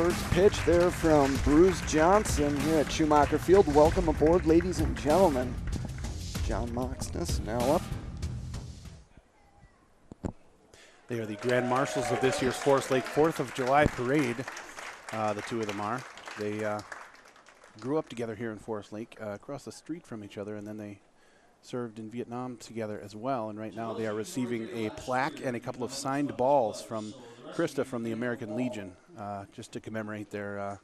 first pitch there from Bruce Johnson here at Schumacher Field. Welcome aboard, ladies and gentlemen. John Moxness now up. They are the Grand Marshals of this year's Forest Lake 4th of July parade. The two of them are. They grew up together here in Forest Lake, across the street from each other, and then they served in Vietnam together as well. And right now they are receiving a plaque and a couple of signed balls from Krista from the American Legion, just to commemorate their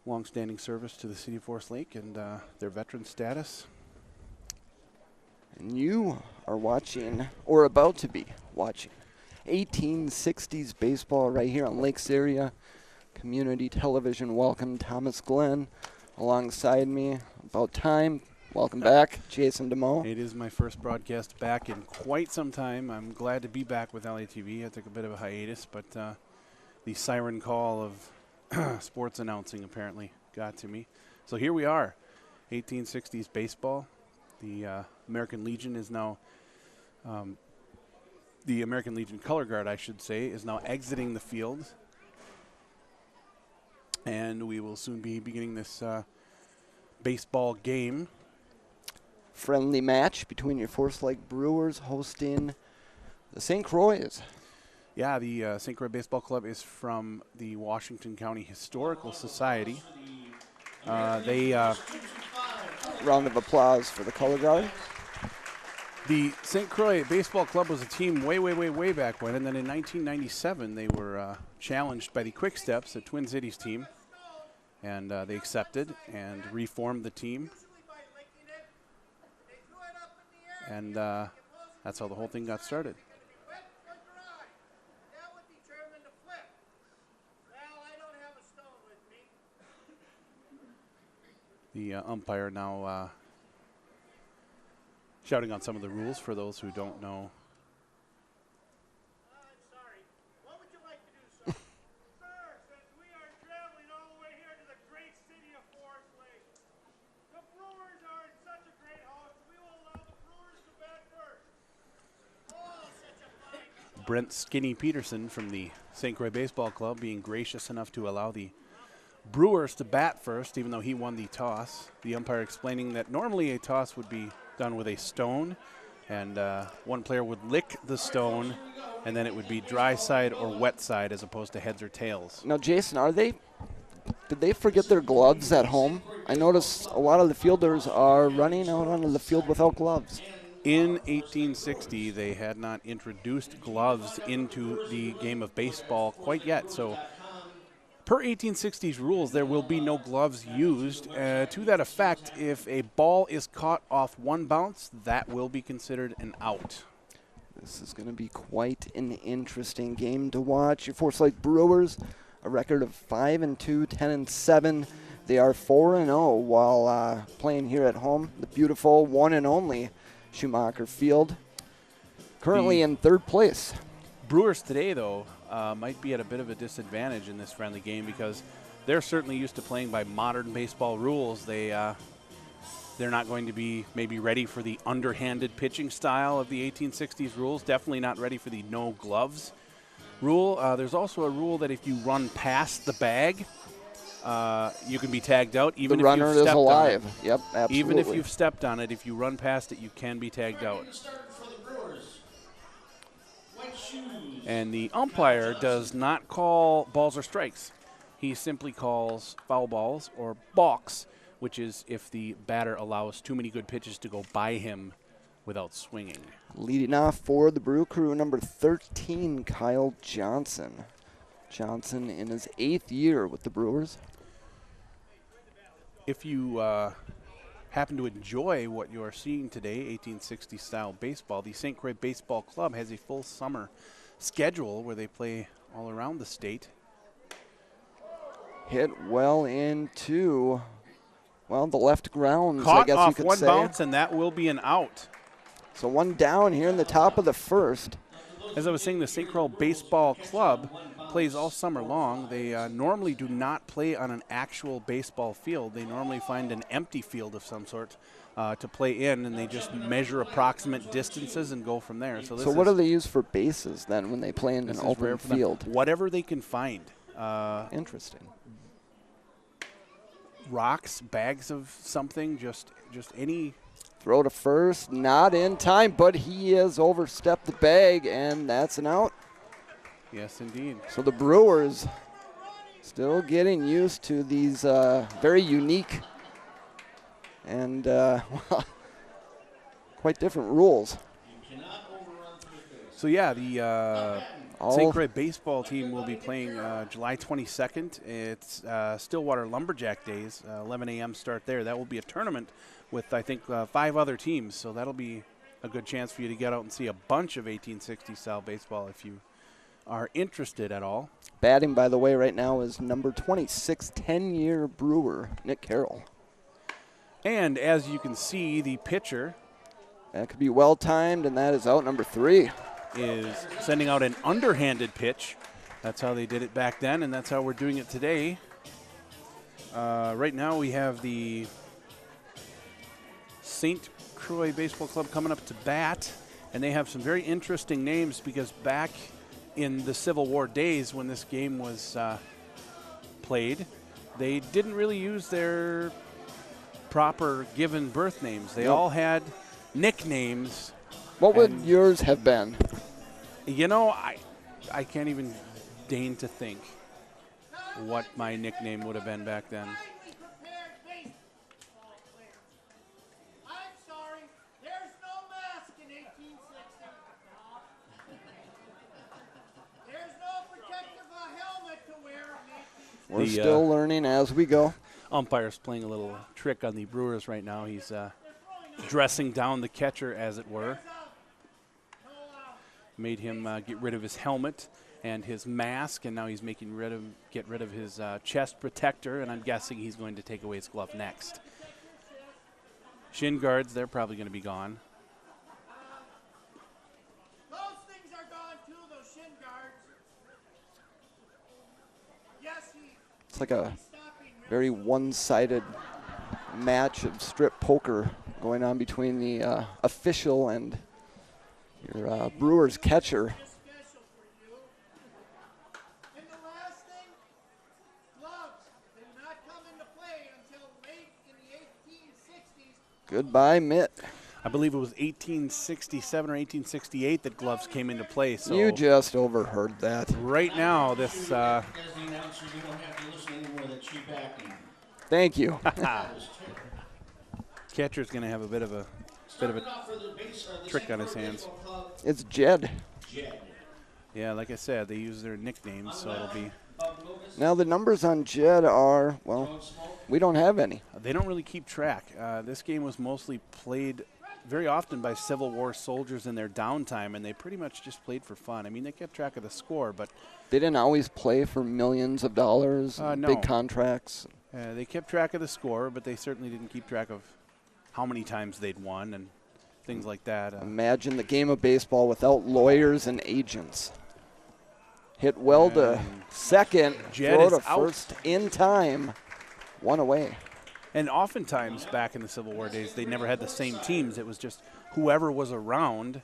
long-standing service to the city of Forest Lake and their veteran status. And you are watching, or about to be watching, 1860s baseball right here on Lakes Area Community Television. Welcome, Thomas Glenn, alongside me. About time. Welcome back, Jason DeMoe. It is my first broadcast back in quite some time. I'm glad to be back with LATV. I took a bit of a hiatus, but the siren call of sports announcing apparently got to me. So here we are, 1860s baseball. The American Legion is now, the American Legion Color Guard, I should say, is now exiting the field. And we will soon be beginning this baseball game. Friendly match between your Forest Lake Brewers hosting the St. Croix. Yeah, the St. Croix Baseball Club is from the Washington County Historical Society. Round of applause for the Color Guard. The St. Croix Baseball Club was a team way back when, and then in 1997 they were challenged by the Quick Steps, the Twin Cities team, and they accepted and reformed the team. And that's how the whole thing got started. The umpire now shouting on some of the rules for those who don't know. I'm sorry. What would you like to do, sir? Sir, since we are traveling all the way here to the great city of Forest Lake, the Brewers are in such a great host, we will allow the Brewers to bat first. Oh, such a fine. Brent Skinny Peterson from the St. Croix Baseball Club being gracious enough to allow the Brewers to bat first, even though he won the toss. The umpire explaining that normally a toss would be done with a stone, and one player would lick the stone, and then it would be dry side or wet side as opposed to heads or tails. Now, Jason, did they forget their gloves at home? I noticed a lot of the fielders are running out onto the field without gloves. In 1860, they had not introduced gloves into the game of baseball quite yet, so per 1860s rules, there will be no gloves used. To that effect, if a ball is caught off one bounce, that will be considered an out. This is going to be quite an interesting game to watch. Your Forest Lake Brewers, a record of 5-2, 10-7. They are 4-0 while playing here at home. The beautiful one and only Schumacher Field. Currently in third place. Brewers today, though, might be at a bit of a disadvantage in this friendly game because they're certainly used to playing by modern baseball rules. They're not going to be maybe ready for the underhanded pitching style of the 1860s rules. Definitely not ready for the no gloves rule. There's also a rule that if you run past the bag, you can be tagged out. Even the if runner you've is stepped alive. On it. Yep, absolutely. Even if you've stepped on it, if you run past it, you can be tagged out. And the umpire does not call balls or strikes. He simply calls foul balls or balks, which is if the batter allows too many good pitches to go by him without swinging. Leading off for the Brew Crew, number 13, Kyle Johnson. Johnson in his 8th year with the Brewers. If you happen to enjoy what you are seeing today, 1860-style baseball, the St. Croix Baseball Club has a full summer schedule where they play all around the state. Hit well into, well, the left grounds, Caught I guess off you could one say. bounce, and that will be an out. So one down here in the top of the first. As I was saying, the St. Croix Baseball Club plays all summer long. They normally do not play on an actual baseball field. They normally find an empty field of some sort to play in, and they just measure approximate distances and go from there. So what do they use for bases then when they play in an open field? Whatever they can find. Interesting. Rocks, bags of something, just any. Throw to first, not in time, but he has overstepped the bag, and that's an out. Yes, indeed. So the Brewers still getting used to these very unique and quite different rules. So yeah, the St. Croix baseball team will be playing July 22nd. It's Stillwater Lumberjack Days, 11 a.m. start there. That will be a tournament with, I think, 5 other teams. So that'll be a good chance for you to get out and see a bunch of 1860-style baseball if you are interested at all. Batting, by the way, right now is number 26, 10-year Brewer, Nick Carroll. And as you can see, the pitcher That could be well-timed, and that is out number 3. is sending out an underhanded pitch. That's how they did it back then, and that's how we're doing it today. Right now we have the St. Croix Baseball Club coming up to bat, and they have some very interesting names because back in the Civil War days when this game was played, they didn't really use their proper given birth names. They all had nicknames. What would yours have been? You know, I can't even deign to think what my nickname would have been back then. Prepared baseball players. I'm sorry, there's no mask in 1860. There's no protective helmet to wear in 1860. We're still learning as we go. Umpire's playing a little trick on the Brewers right now. He's dressing down the catcher, as it were. Made him get rid of his helmet and his mask, and now he's get rid of his chest protector, and I'm guessing he's going to take away his glove next. Shin guards, they're probably going to be gone. Those things are gone too, those shin guards. Yes, It's like a very one-sided match of strip poker going on between the official and your Brewers catcher. special for you. And the last thing, gloves did not come into play until late in the 1860s. Goodbye, Mitt. I believe it was 1867 or 1868 that gloves came into play. So You just overheard that. right now, this As the announcer, you don't have to listen anymore to cheap acting. Thank you. catcher's going to have a bit of a trick on his hands. It's Jed. Yeah, like I said, they use their nicknames, so it'll be. Now the numbers on Jed are, well, we don't have any. They don't really keep track. This game was mostly played very often by Civil War soldiers in their downtime, and they pretty much just played for fun. I mean, they kept track of the score, but They didn't always play for millions of dollars, No. big contracts. they kept track of the score, but they certainly didn't keep track of how many times they'd won and things like that. Imagine the game of baseball without lawyers and agents. Hit well to second, Jed throw is to out. first in time, one away. And oftentimes back in the Civil War days, they never had the same teams. It was just whoever was around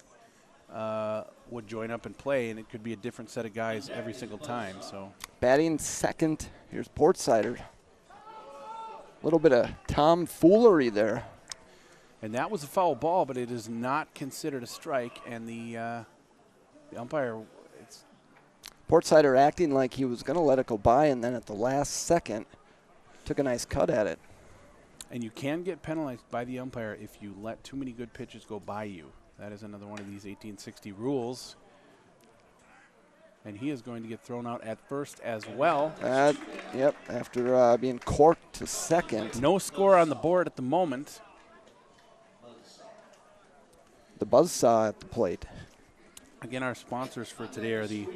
would join up and play, and it could be a different set of guys every single time. So Batting second, here's Portsider. A little bit of tomfoolery there. And that was a foul ball, but it is not considered a strike. And the umpire, Portsider acting like he was going to let it go by, and then at the last second, took a nice cut at it. and you can get penalized by the umpire if you let too many good pitches go by you. That is another one of these 1860 rules. And he is going to get thrown out at first as well. Yep, after being corked to second. No score on the board at the moment. The buzzsaw at the plate. Again, our sponsors for today are the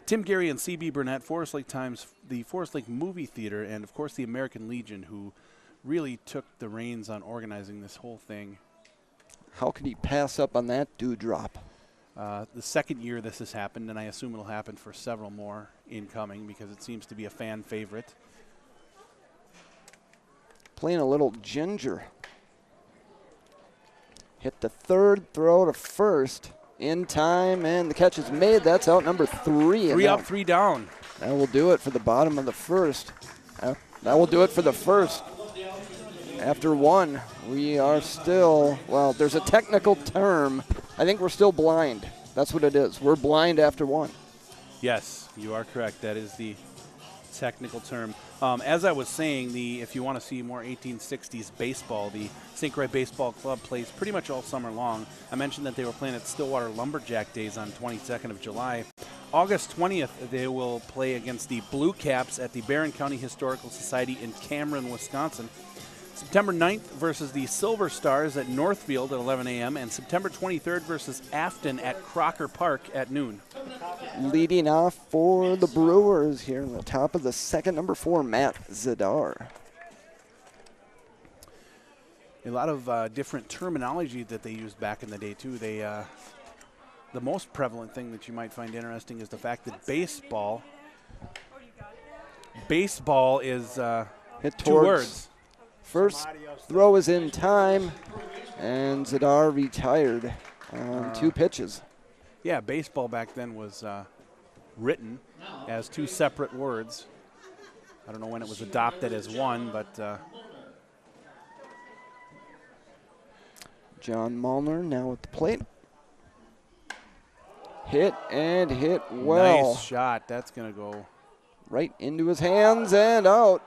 Tim Gary and CB Burnett, Forest Lake Times, the Forest Lake Movie Theater, and of course the American Legion, who really took the reins on organizing this whole thing. How could he pass up on that dewdrop? The second year this has happened, and I assume it'll happen for several more incoming because it seems to be a fan favorite. Playing a little ginger. Hit the third, throw to first in time, and the catch is made. That's out number 3. 3 up, 3 down. That will do it for the bottom of the first. That will do it for the first. After one, we are still, well, there's a technical term. I think we're still blind. That's what it is. We're blind after one. Yes, you are correct. That is the technical term. As I was saying, if you want to see more 1860s baseball, the St. Croix Baseball Club plays pretty much all summer long. I mentioned that they were playing at Stillwater Lumberjack Days on 22nd of July. August 20th, they will play against the Blue Caps at the Barron County Historical Society in Cameron, Wisconsin. September 9th versus the Silver Stars at Northfield at 11 a.m. and September 23rd versus Afton at Crocker Park at noon. Leading off for the Brewers here in the top of the second, number 4, Matt Zadar. A lot of different terminology that they used back in the day, too. The most prevalent thing that you might find interesting is the fact that baseball is Hit two towards words. First throw is in time, and Zadar retired on 2 pitches. Yeah, baseball back then was written as 2 separate words. I don't know when it was adopted as one, but John Mullner now at the plate. Hit and hit well. nice shot. That's going to go. Right into his hands and out.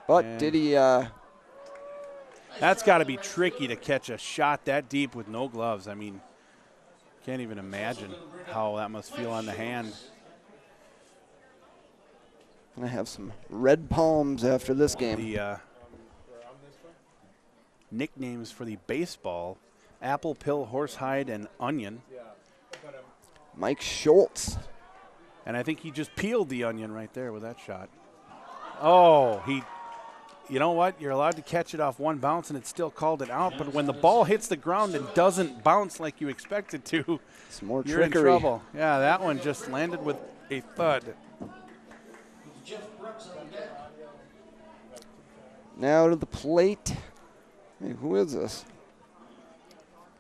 But And did he... That's got to be tricky to catch a shot that deep with no gloves. I mean, can't even imagine how that must feel on the hand. I have some red palms after this game. The nicknames for the baseball: Apple, Pill, Horsehide, and Onion. Mike Schultz. And I think he just peeled the onion right there with that shot. Oh, you know what? You're allowed to catch it off one bounce, and it's still called it out. But when the ball hits the ground and doesn't bounce like you expect it to, Some more you're trickery. in trouble. Yeah, that one just landed with a thud. Now to the plate. Hey, who is this?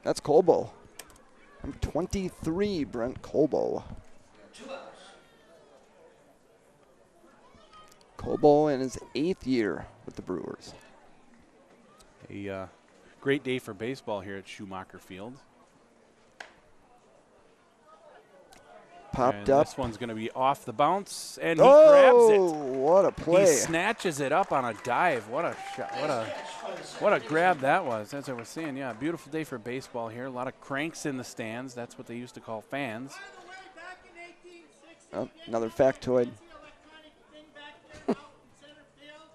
That's Colbo. Number 23, Brent Colbo. Colbo in his 8th year with the Brewers. A great day for baseball here at Schumacher Field. Popped And up. this one's going to be off the bounce, and he grabs it. What a play. He snatches it up on a dive. What a shot. What a grab that was. As I was saying, yeah, beautiful day for baseball here. A lot of cranks in the stands. That's what they used to call fans. By the way, back in 1860, Oh, another factoid. the electronic thing back there out in center field.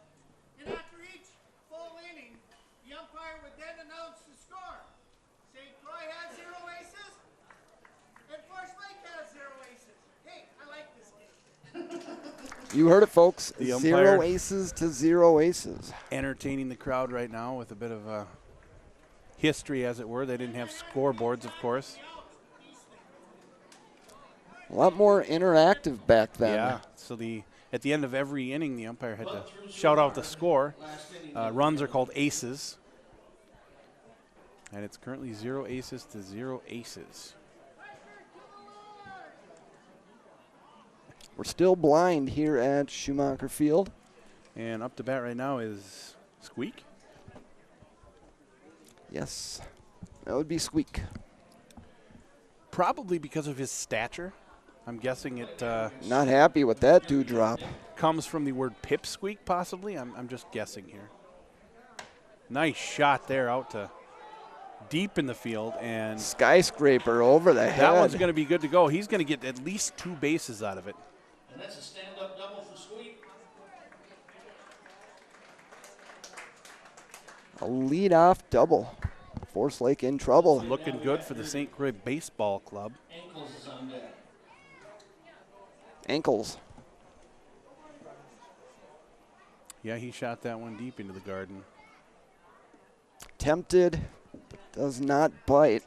And after each full inning, the umpire would then announce the score. St. Croix had 0 aces, and Forest Lake has 0 aces. Hey, I like this game. You heard it, folks. The 0 umpire- aces to 0 aces. Entertaining the crowd right now with a bit of history, as it were. They didn't have scoreboards, of course. A lot more interactive back then. Yeah. So at the end of every inning, the umpire had to shout out the score. Runs are called aces. And it's currently 0 aces to 0 aces. We're still blind here at Schumacher Field. And up to bat right now is Squeak. Yes, that would be Squeak. Probably because of his stature. I'm guessing it Not happy with that dewdrop. comes from the word pipsqueak, possibly. I'm just guessing here. Nice shot there out to deep in the field. And Skyscraper over the head. that one's going to be good to go. He's going to get at least 2 bases out of it. And that's a stand-up double for Sweet. A leadoff double. Forest Lake in trouble. Looking good for the St. Croix Baseball Club. Ankles is on deck. Ankles. Yeah, he shot that one deep into the garden. Tempted, but does not bite.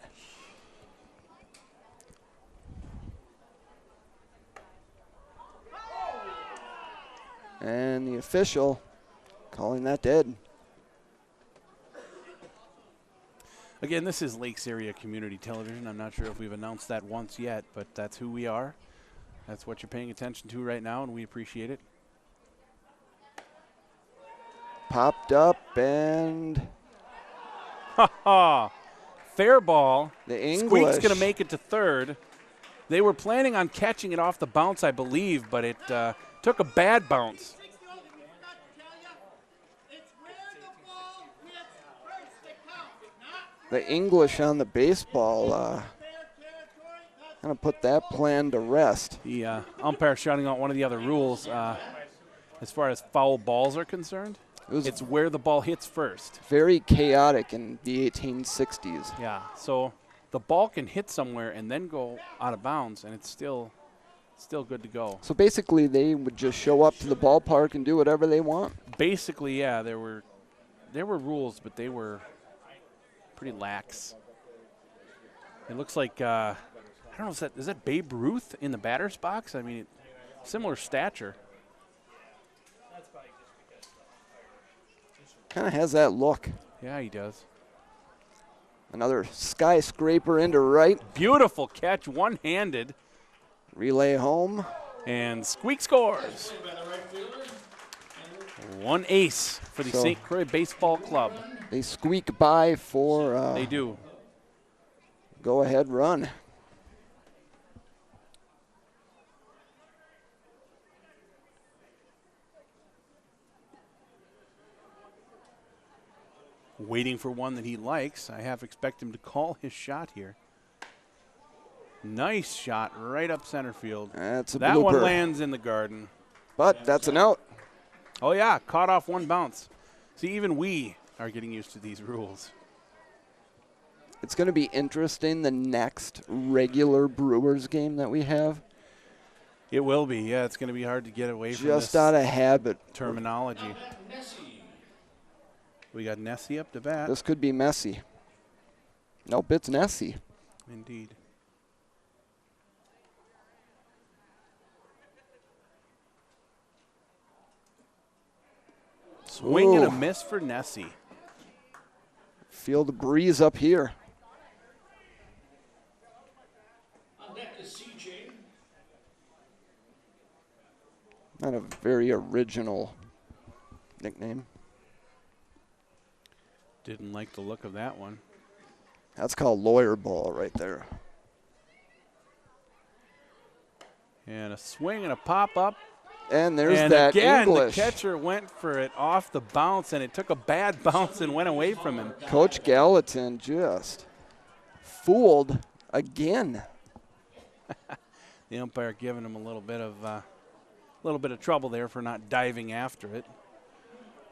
And the official calling that dead. Again, this is Lakes Area Community Television. I'm not sure if we've announced that once yet, but that's who we are. That's what you're paying attention to right now, and we appreciate it. Popped up, and Ha ha! Fair ball. the English. Squeak's going to make it to third. They were planning on catching it off the bounce, I believe, but it took a bad bounce. The English on the baseball kind of put that plan to rest. The umpire shouting out one of the other rules as far as foul balls are concerned. It's where the ball hits first. Very chaotic in the 1860s. Yeah, so the ball can hit somewhere and then go out of bounds, and it's still good to go. So basically, they would just show up to the ballpark and do whatever they want. Basically, yeah, there were rules, but they were pretty lax. It looks like I don't know, is that Babe Ruth in the batter's box? I mean, similar stature. Kind of has that look. Yeah, he does. Another skyscraper into right. Beautiful catch, one-handed. Relay home. And Squeak scores. One ace for the St. Croix Baseball Club. They squeak by for they do. Go-ahead run. Waiting for one that he likes. I half expect him to call his shot here. Nice shot right up center field. That's a that blooper. One lands in the garden. But that's an out. Oh, yeah, caught off one bounce. See, even we are getting used to these rules. It's going to be interesting, the next regular Brewers game that we have. It will be, yeah. It's going to be hard to get away from Just this out of habit. Terminology. We got Nessie up to bat. This could be messy. Nope, it's Nessie. Indeed. Swing and a miss for Nessie. Feel the breeze up here. Not a very original nickname. Didn't like the look of that one. That's called lawyer ball right there. And a swing and a pop up. And there's and that again, English. The catcher went for it off the bounce, and it took a bad bounce and went away from him. Coach Gallatin just fooled again. The umpire giving him a little bit of trouble there for not diving after it.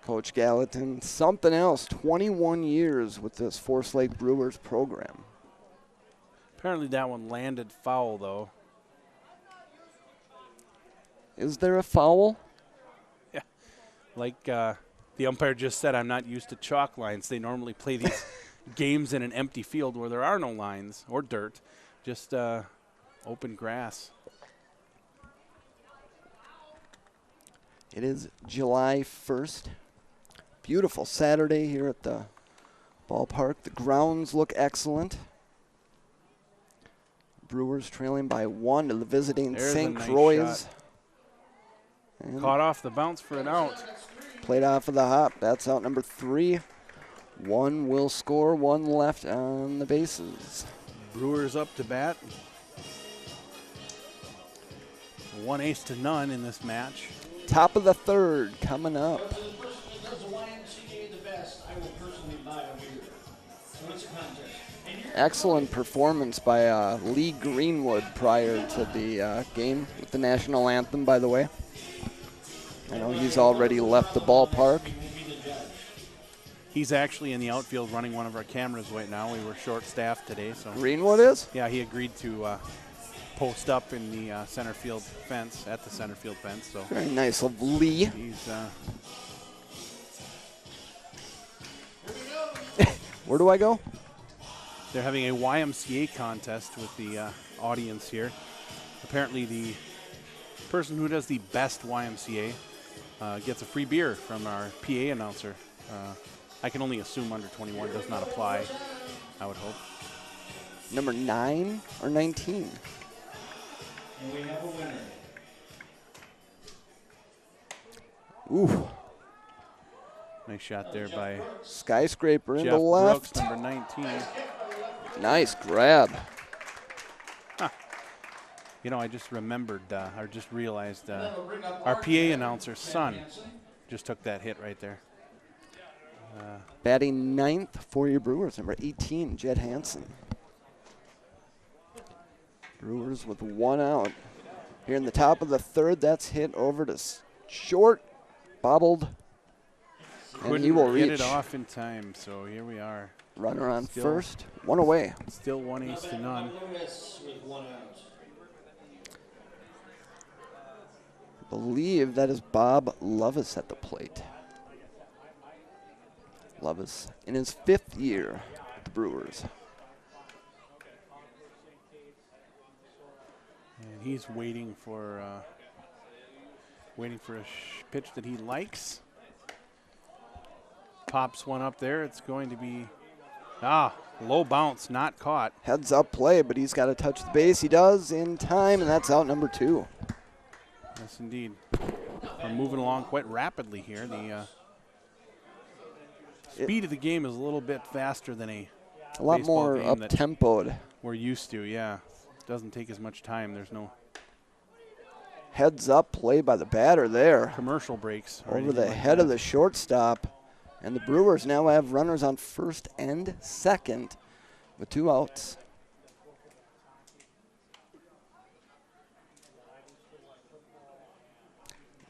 Coach Gallatin, something else. 21 years with this Forest Lake Brewers program. Apparently that one landed foul, though. Is there a foul? Yeah. Like the umpire just said, I'm not used to chalk lines. They normally play these games in an empty field where there are no lines or dirt, just open grass. It is July 1st. Beautiful Saturday here at the ballpark. The grounds look excellent. Brewers trailing by 1 to the visiting St. Croix. Caught off the bounce for an out. Played off of the hop. That's out number 3. One will score, one left on the bases. Brewers up to bat. 1 ace to none in this match. Top of the third coming up. Excellent performance by Lee Greenwood prior to the game with the national anthem, by the way. I know he's already left the ballpark. He's actually in the outfield running one of our cameras right now. We were short-staffed today. So Greenwood is? Yeah, he agreed to post up in the center field fence, at the center field fence. So very nice of Lee. He's Where do I go? They're having a YMCA contest with the audience here. Apparently the person who does the best YMCA gets a free beer from our PA announcer. I can only assume under 21 does not apply, I would hope. Number 9 or 19? And we have a winner. Ooh, Nice shot there by skyscraper into Jeff left. Brooks, number 19. Nice grab. You know, I just remembered, or just realized, our PA announcer's son just took that hit right there. Batting ninth for your Brewers, number 18, Jed Hansen. Brewers with one out. Here in the top of the third, that's hit over to short, bobbled, and he will Couldn't reach. get it off in time, so here we are. Runner on Still- first, one away. Still 1-ace to none. Loomis with 1 out. I believe that is Bob Lovis at the plate. Lovis in his 5th year with the Brewers. And he's waiting for a pitch that he likes. Pops one up there. It's going to be low bounce, not caught. Heads up play, but he's got to touch the base. He does in time, and that's out number 2. Yes, indeed. We're moving along quite rapidly here. The speed of the game is a little bit faster than a lot baseball more game that up-tempoed. we're used to. Yeah, doesn't take as much time. There's no Heads up play by the batter there. commercial breaks or Over anything the like head that. of the shortstop. And the Brewers now have runners on first and second with 2 outs.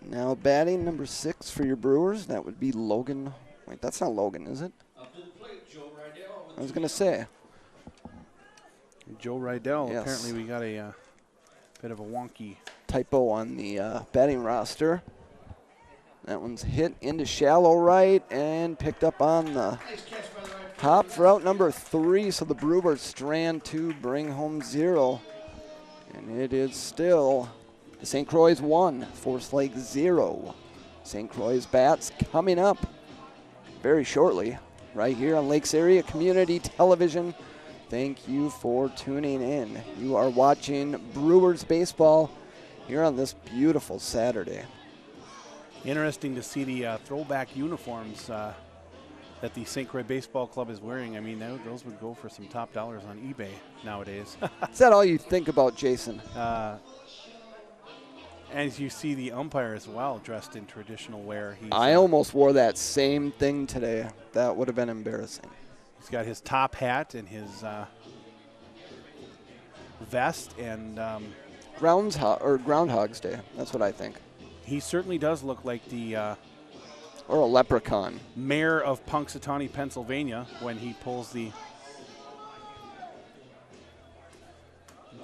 Now batting number 6 for your Brewers, that would be Logan. Wait, that's not Logan, is it? Up to the plate, Joe Rydell with I was going to say. Joe Rydell. Yes. Apparently, we got a bit of a wonky. Typo on the batting roster. That one's hit into shallow right and picked up on the nice catch by the right hop for out number 3. So the Brewers strand 2, bring home 0. And it is still the St. Croix 1, Forest Lake 0. St. Croix bats coming up very shortly right here on Lakes Area Community Television. Thank you for tuning in. You are watching Brewers baseball here on this beautiful Saturday. Interesting to see the throwback uniforms that the St. Croix Baseball Club is wearing. I mean, those would go for some top dollars on eBay nowadays. Is that all you think about, Jason? As you see the umpire as well, dressed in traditional wear. I almost wore that same thing today. That would have been embarrassing. He's got his top hat and his vest, and Groundhog's Day. That's what I think. he certainly does look like the Or a leprechaun. mayor of Punxsutawney, Pennsylvania, when he pulls the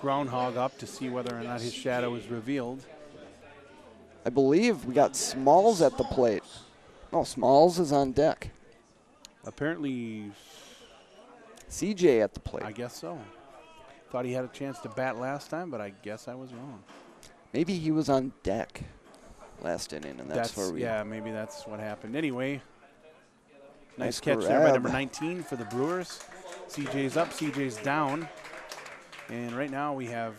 groundhog up to see whether or not his shadow is revealed. I believe we got Smalls at the plate. Oh, Smalls is on deck. Apparently, CJ at the plate. I guess so. Thought he had a chance to bat last time, but I guess I was wrong. Maybe he was on deck last inning, and that's where we. Yeah, maybe that's what happened. Anyway, nice Nice catch there by grab. number 19 for the Brewers. CJ's up, CJ's down. And right now we have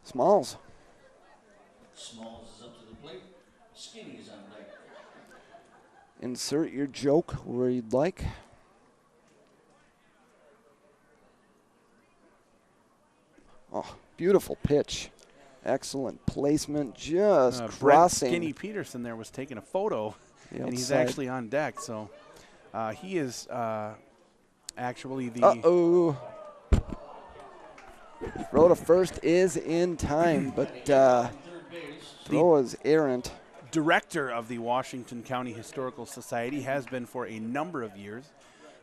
Smalls. Smalls is up to the plate. Skinny is on deck. Insert your joke where you'd like. Oh, beautiful pitch. Excellent placement, just Brent crossing. Skinny Peterson there was taking a photo, the and he's outside. actually on deck. So he is actually the Uh-oh. Throw to first is in time, but Third base. throw is errant. director of the Washington County Historical Society, has been for a number of years.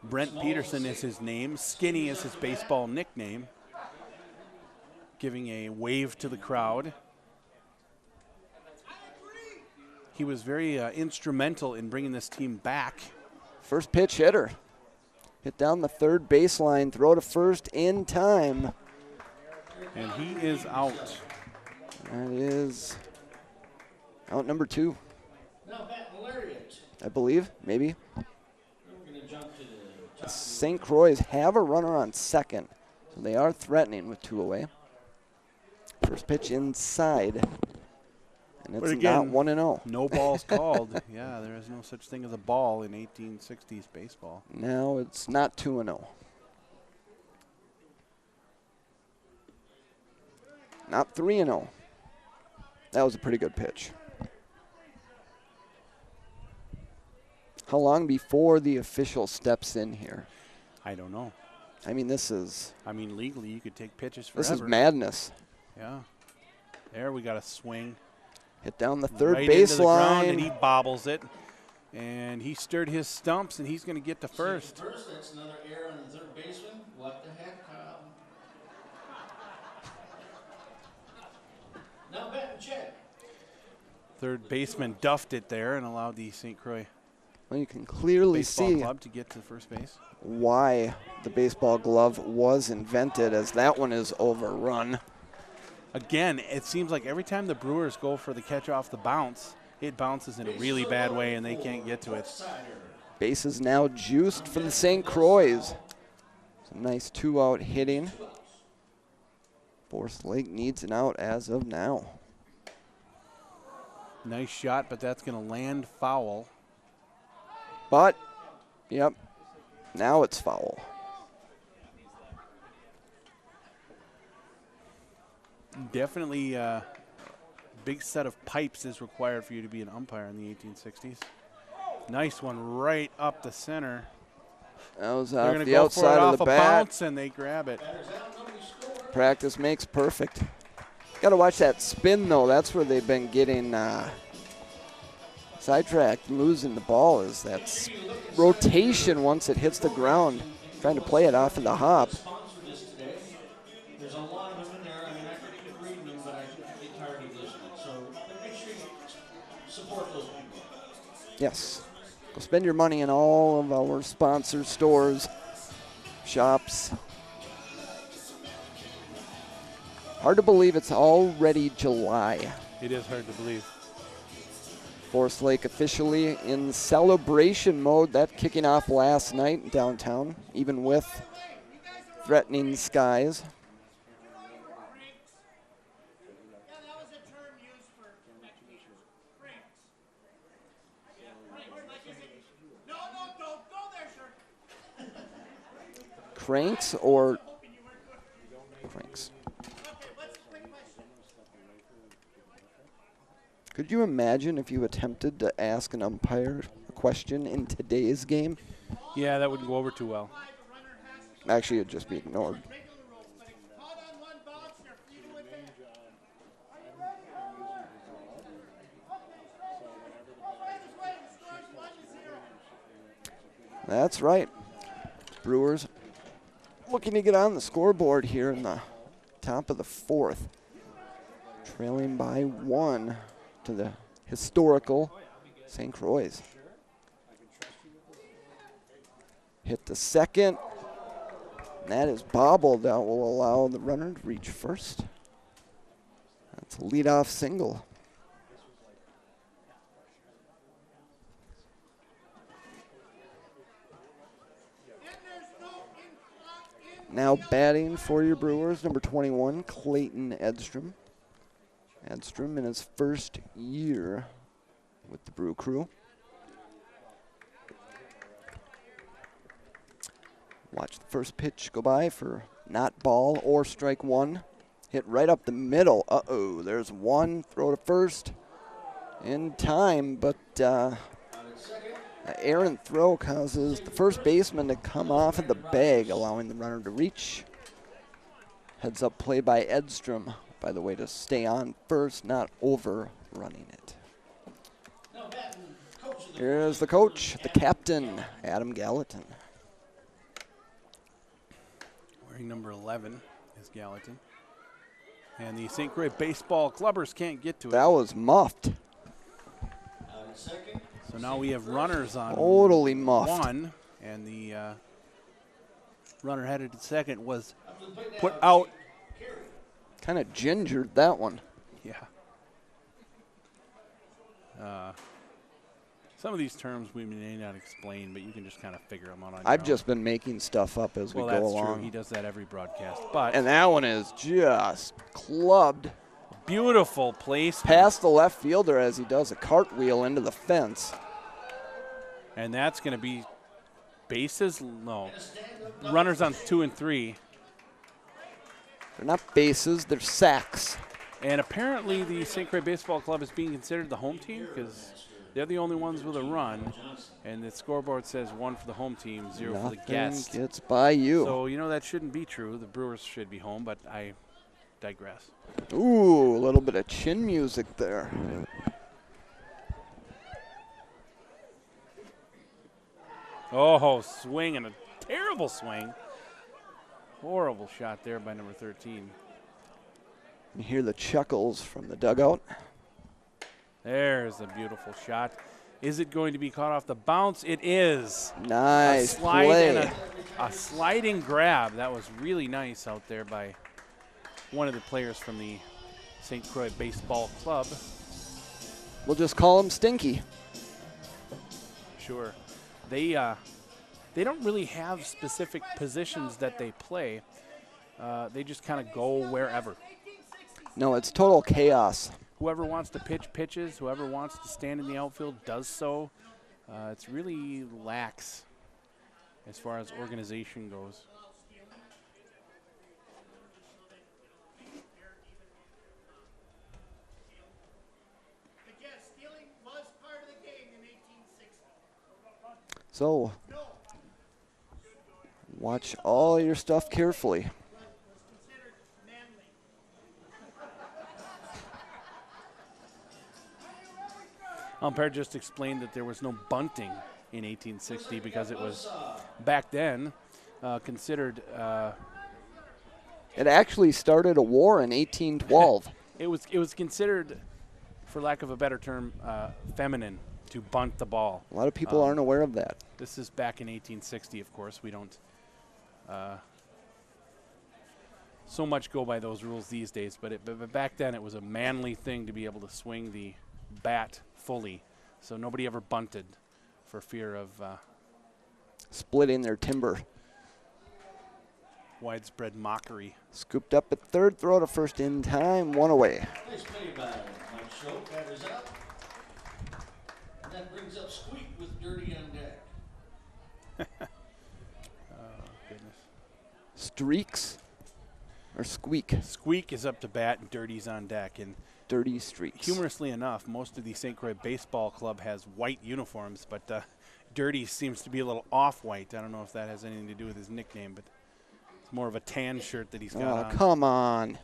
Brent Peterson is his name. Skinny is his baseball nickname. Giving a wave to the crowd. He was very instrumental in bringing this team back. First pitch hitter. Hit down the third baseline, throw to first in time. And he is out. That is out number 2, Now batting lariat. I believe, maybe. We're going to jump to the top. St. Croix have a runner on second, so they are threatening with 2 away. First pitch inside. And But it's again, not 1-0. No balls called. Yeah, there is no such thing as a ball in 1860s baseball. Now it's not 2-0. Not 3-0. That was a pretty good pitch. How long before the official steps in here? I don't know. I mean, this is legally you could take pitches forever. this is madness. Yeah. There we got a swing. Hit down the third right into the ground, baseline. and he bobbles it. And he stirred his stumps, and he's going to get to first. First, that's another error on the third baseman. What the heck? Now bat and check. Third baseman duffed it there and allowed the St. Croix Well, you can clearly baseball see club to get to first base. why the baseball glove was invented, as that one is overrun. Again, it seems like every time the Brewers go for the catch off the bounce, it bounces in a really bad way and they can't get to it. Base is now juiced for the St. Croix. Some nice 2-out hitting. Forest Lake needs an out as of now. Nice shot, but that's going to land foul. But, yep, now it's foul. Definitely a big set of pipes is required for you to be an umpire in the 1860s. Nice one right up the center. That was They're off going to the go outside for it of off the a bat. bounce, and they grab it. Practice makes perfect. Got to watch that spin, though. That's where they've been getting sidetracked, losing the ball, is that rotation once it hits the ground, trying to play it off of the hop. There's a lot of them in there. I mean, I could keep reading them, but I get tired of listening. So make sure you support those people. Yes. Go spend your money in all of our sponsor stores, shops. Hard to believe it's already July. It is hard to believe. Forest Lake officially in celebration mode. That kicking off last night downtown, even with threatening skies. Yeah, that was a term used for technicians. Cranks. No, don't go there, sir. Cranks or cranks? Okay, what's the quick question? Could you imagine if you attempted to ask an umpire a question in today's game? Yeah, that wouldn't go over too well. Actually, it'd just be ignored. Regular rules, but if you caught on one bounce, you're free to advance. Are you ready? Okay, so, by this way, the score's 1-0. That's right. Brewers looking to get on the scoreboard here in the top of the fourth. Trailing by 1 to the historical St. Croix. Hit the second. And that is bobbled. That will allow the runner to reach first. That's a leadoff single. Now batting for your Brewers, number 21, Clayton Edstrom. Edstrom in his first year with the Brew Crew. Watch the first pitch go by for not ball or strike one. Hit right up the middle. Uh-oh, there's one. Throw to first in time, but an errant throw causes the first baseman to come off of the bag, allowing the runner to reach. Heads up play by Edstrom, by the way, to stay on first, not overrunning it. Here's the coach, the captain, Adam Gallatin. Wearing number 11 is Gallatin. And the St. Croix baseball clubbers can't get to it. That was muffed. So now we have runners on Totally muffed. 1, and the runner headed to second was put out. Kind of gingered that one. Yeah. Some of these terms we may not explain, but you can just kind of figure them out on your I've own. just been making stuff up as Well, we go that's along. true. He does that every broadcast. But And that one is just clubbed Beautiful place. Past the left fielder as he does a cartwheel into the fence. And that's going to be bases? No. Runners on 2 and 3. They're not bases, they're sacks. And apparently the St. Croix Baseball Club is being considered the home team because they're the only ones with a run. And the scoreboard says 1 for the home team, 0 for the guest. Gets by you. So, that shouldn't be true. The Brewers should be home, but I digress. Ooh, a little bit of chin music there. Oh, swing and a terrible swing. Horrible shot there by number 13. You hear the chuckles from the dugout. There's a beautiful shot. Is it going to be caught off the bounce? It is. Nice a slide play. And a sliding grab. That was really nice out there by one of the players from the St. Croix Baseball Club. We'll just call him Stinky. Sure. They don't really have specific positions that they play. They just kind of go wherever. No, it's total chaos. Whoever wants to pitch pitches. Whoever wants to stand in the outfield does so. It's really lax as far as organization goes. Stealing was part of the game in 1860. So, watch all your stuff carefully. Considered manly. Umpire just explained that there was no bunting in 1860 because it was back then considered. It actually started a war in 1812. It was considered, for lack of a better term, feminine to bunt the ball. A lot of people aren't aware of that. This is back in 1860, of course. We don't so much go by those rules these days, but back then it was a manly thing to be able to swing the bat fully. So nobody ever bunted for fear of Splitting their timber. widespread mockery. Scooped up at third, throw to first in time, 1 away. Nice play by Mike Schultz. Batter's up. And that brings up Squeak with Dirty on deck. Goodness. Streaks or squeak? Squeak is up to bat and Dirty's on deck. And Dirty streaks. humorously enough, most of the St. Croix Baseball Club has white uniforms, but Dirty seems to be a little off-white. I don't know if that has anything to do with his nickname, but it's more of a tan shirt that he's got Oh, on. come on.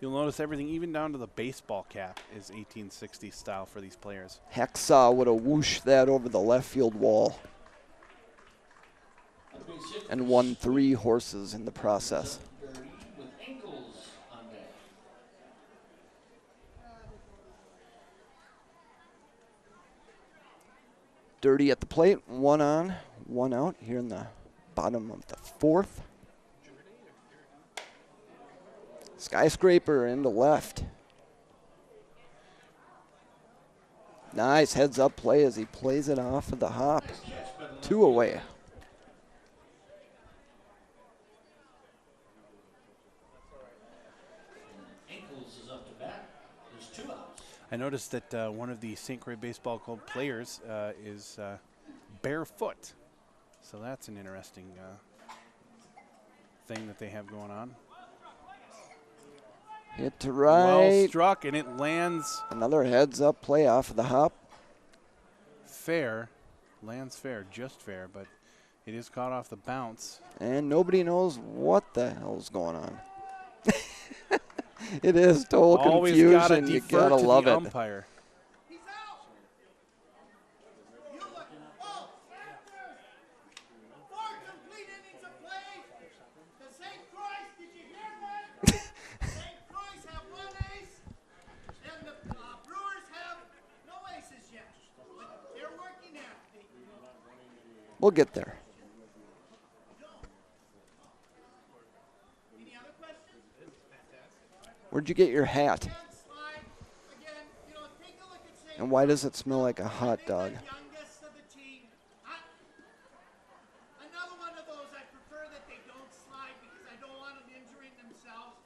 You'll notice everything, even down to the baseball cap, is 1860 style for these players. Hacksaw would have whooshed that over the left field wall and won 3 horses in the process. Dirty with ankles on deck. Dirty at the plate, 1 on, 1 out here in the bottom of the 4th. Skyscraper into left. Nice heads up play as he plays it off of the hop. 2 away. Ankles is up to bat. There's 2 outs. I noticed that one of the St. Croix Baseball Club players is barefoot. So that's an interesting thing that they have going on. Hit to Well right. struck, and it lands Another heads up play off of the hop. fair. Lands fair, just fair, but it is caught off the bounce. And nobody knows what the hell's going on. It is total Always confusion. gotta You defer gotta to love the it. umpire. He's out. You look. Oh, four complete innings of play. The St. Croix, did you hear that? St. Croix have 1 ace, and the Brewers have no aces yet. But they're working at it. We'll get there. Any other questions? Where'd you get your hat? Slide. Again, take a look at St. And why does it smell like a hot dog? Youngest of the team. Another one of those I prefer that they don't slide because I don't want them injuring themselves.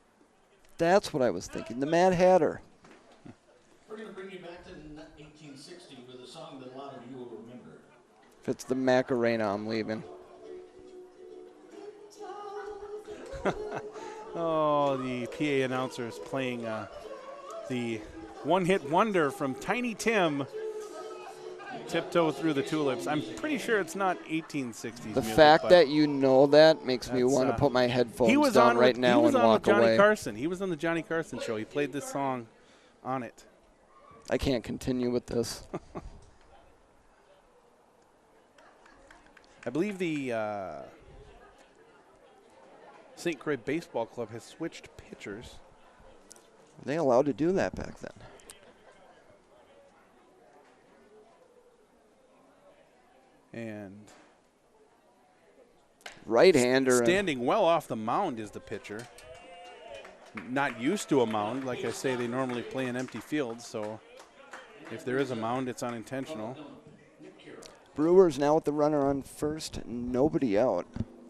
That's what I was thinking. The Mad Hatter. We're going to bring you back to 1860 with a song that a lot of you will remember. If it's the Macarena, I'm leaving. Oh, the PA announcer is playing the one-hit wonder from Tiny Tim, Tiptoe Through the Tulips. I'm pretty sure it's not 1860s The music, fact but that you know that makes me that's, want to put my he headphones was down on right with, now he was and on walk with Johnny away. Carson. He was on the Johnny Carson show. He played this song on it. I can't continue with this. I believe the St. Croix Baseball Club has switched pitchers. Were they allowed to do that back then? And Right-hander. standing well off the mound is the pitcher. Not used to a mound. Like I say, they normally play in empty fields, so if there is a mound, it's unintentional. Brewers now with the runner on first, nobody out.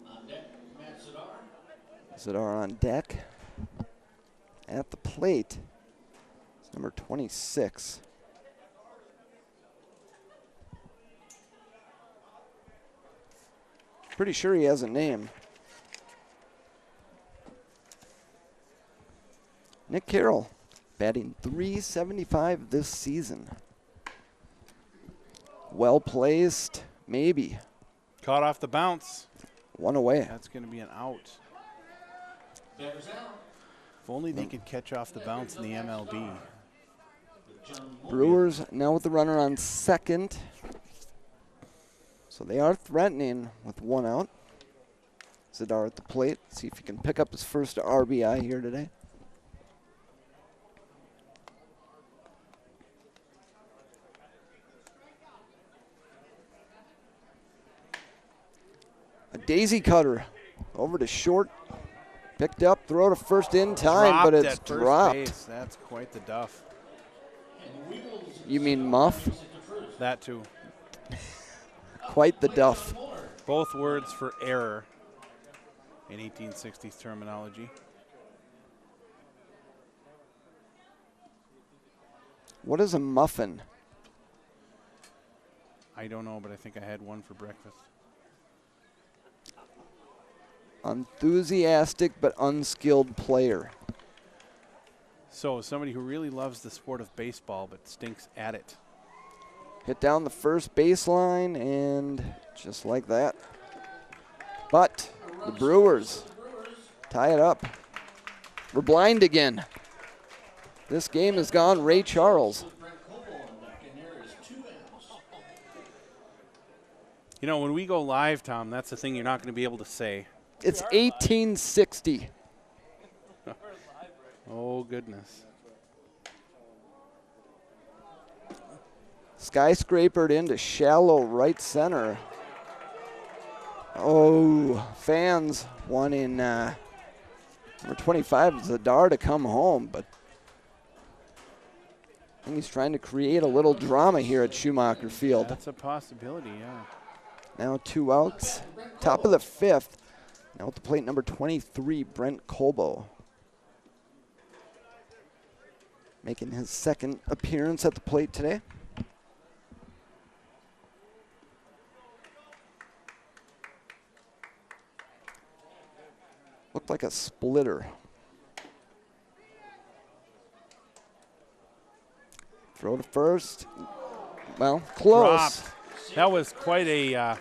On deck, Matt Zadar. Zadar on deck. At the plate, it's number 26. Pretty sure he has a name. Nick Carroll, batting .375 this season. Well placed, maybe. Caught off the bounce. One away. That's going to be an out. Batters out. If only they could catch off the bounce in the MLB. Brewers now with the runner on second. So they are threatening with one out. Zadar at the plate. See if he can pick up his first RBI here today. A daisy cutter over to short. Picked up, throw to first in time, Dropped but it's at first dropped. base. That's quite the duff. You mean muff? That too. Quite the duff. Both words for error in 1860s terminology. What is a muffin? I don't know, but I think I had one for breakfast. Enthusiastic but unskilled player. So somebody who really loves the sport of baseball but stinks at it. Hit down the first baseline, and just like that. But the Brewers tie it up. We're blind again. This game has gone Ray Charles. You know, when we go live, Tom, that's the thing you're not going to be able to say. It's 1860. Oh, goodness. Skyscrapered into shallow right center. Oh, fans wanting number 25 Zadar to come home, but I think he's trying to create a little drama here at Schumacher Field. That's a possibility, yeah. Now 2 outs. Top of the 5th. Now at the plate, number 23, Brent Colbo. Making his second appearance at the plate today. Looked like a splitter. Throw to first. Well, close. Dropped. That was quite a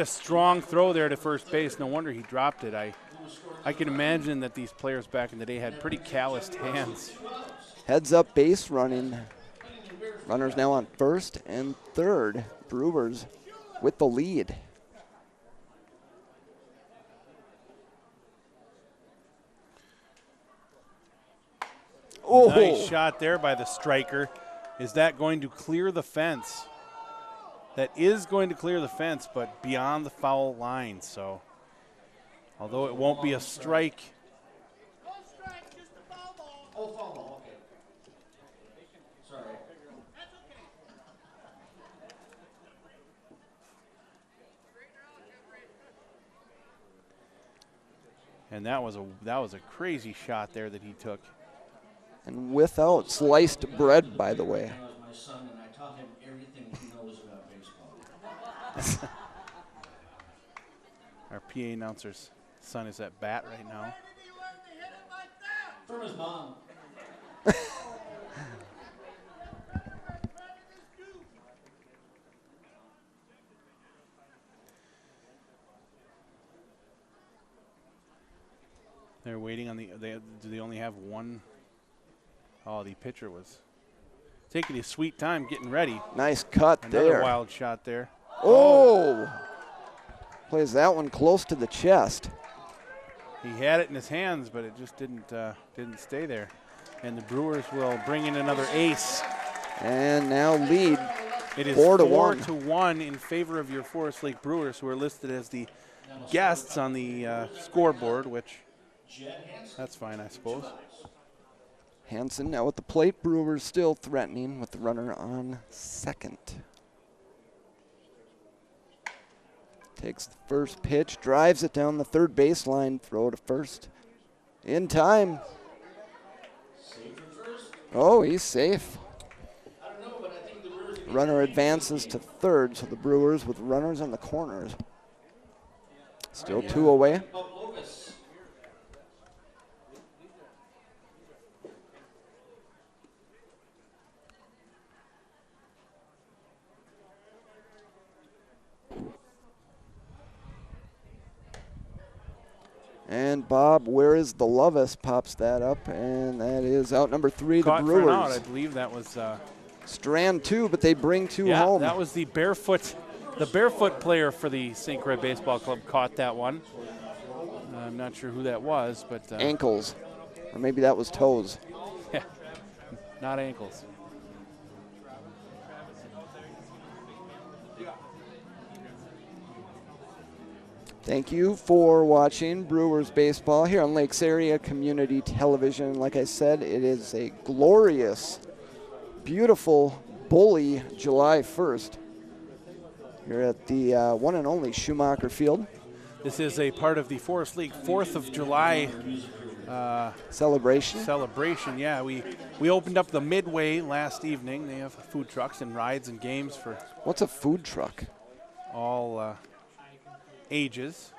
strong throw there to first base. No wonder he dropped it. I can imagine that these players back in the day had pretty calloused hands. Heads up base running. Runners now on first and third. Brewers with the lead. Oh, Nice shot there by the striker. Is that going to clear the fence? That is going to clear the fence, but beyond the foul line. So, although it won't be a strike, No strike, just a foul ball. Oh, foul ball, okay. Sorry. That's okay. And that was a crazy shot there that he took. And without sliced bread, by the way. That was my son, and I taught him everything he knows about baseball. Our PA announcer's son is at bat right now. Where did he learn to hit it like that? From his mom. They're waiting on do they only have one? Oh, the pitcher was taking his sweet time getting ready. Nice cut Another there. wild shot there. Oh! Plays that one close to the chest. He had it in his hands, but it just didn't stay there. And the Brewers will bring in another ace. And now lead. It is 4-1. 4-1 in favor of your Forest Lake Brewers, who are listed as the guests on the scoreboard, which that's fine, I suppose. Hansen now at the plate. Brewers still threatening with the runner on second. Takes the first pitch, drives it down the third baseline, throw to first. In time. Oh, he's safe. Runner advances to third, so the Brewers with runners in the corners. Still 2 away. And Bob, where is the Lovis? Pops that up, and that is out number 3, Caught the for an Brewers. out. I believe that was Strand 2, but they bring 2 yeah, home. that was the barefoot player for the St. Croix Baseball Club caught that one. I'm not sure who that was, but Ankles, or maybe that was toes. yeah, not ankles. Thank you for watching Brewers baseball here on Lakes Area Community Television. Like I said, it is a glorious, beautiful, bully July 1st here at the one and only Schumacher Field. This is a part of the Forest League 4th of July celebration. Yeah, we opened up the Midway last evening. They have food trucks and rides and games for What's a food truck? all ages.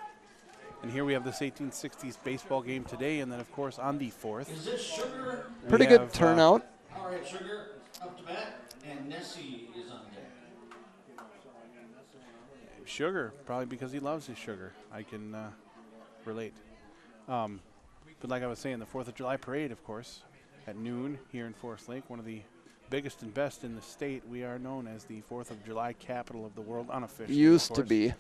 And here we have this 1860s baseball game today, and then of course on the 4th. Is this Sugar? Pretty good turnout. All right, Sugar up to bat, and Nessie is on deck. Sugar, probably because he loves his sugar. I can relate. But like I was saying, the 4th of July parade, of course, at noon here in Forest Lake, one of the biggest and best in the state. We are known as the 4th of July capital of the world, unofficially. Used to be.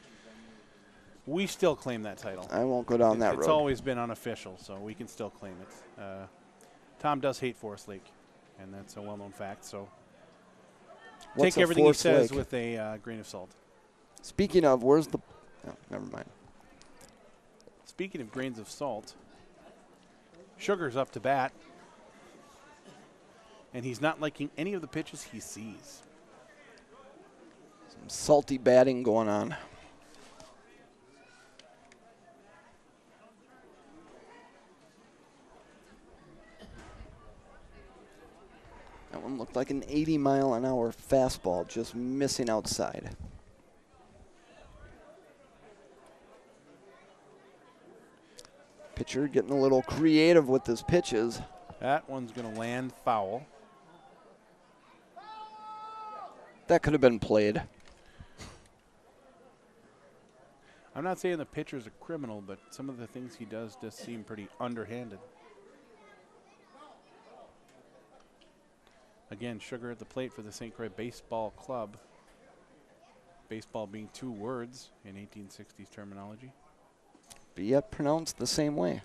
We still claim that title. I won't go down that road. It's always been unofficial, so we can still claim it. Tom does hate Forest Lake, and that's a well-known fact. So What's take a everything Forest he says Lake? with a grain of salt. Speaking of, where's the... Oh, never mind. Speaking of grains of salt, Sugar's up to bat, and he's not liking any of the pitches he sees. Some salty batting going on. That one looked like an 80-mile-an-hour fastball, just missing outside. Pitcher getting a little creative with his pitches. That one's going to land foul. That could have been played. I'm not saying the pitcher's a criminal, but some of the things he does just seem pretty underhanded. Again, Sugar at the plate for the St. Croix Baseball Club. Baseball being 2 words in 1860s terminology. But yet pronounced the same way.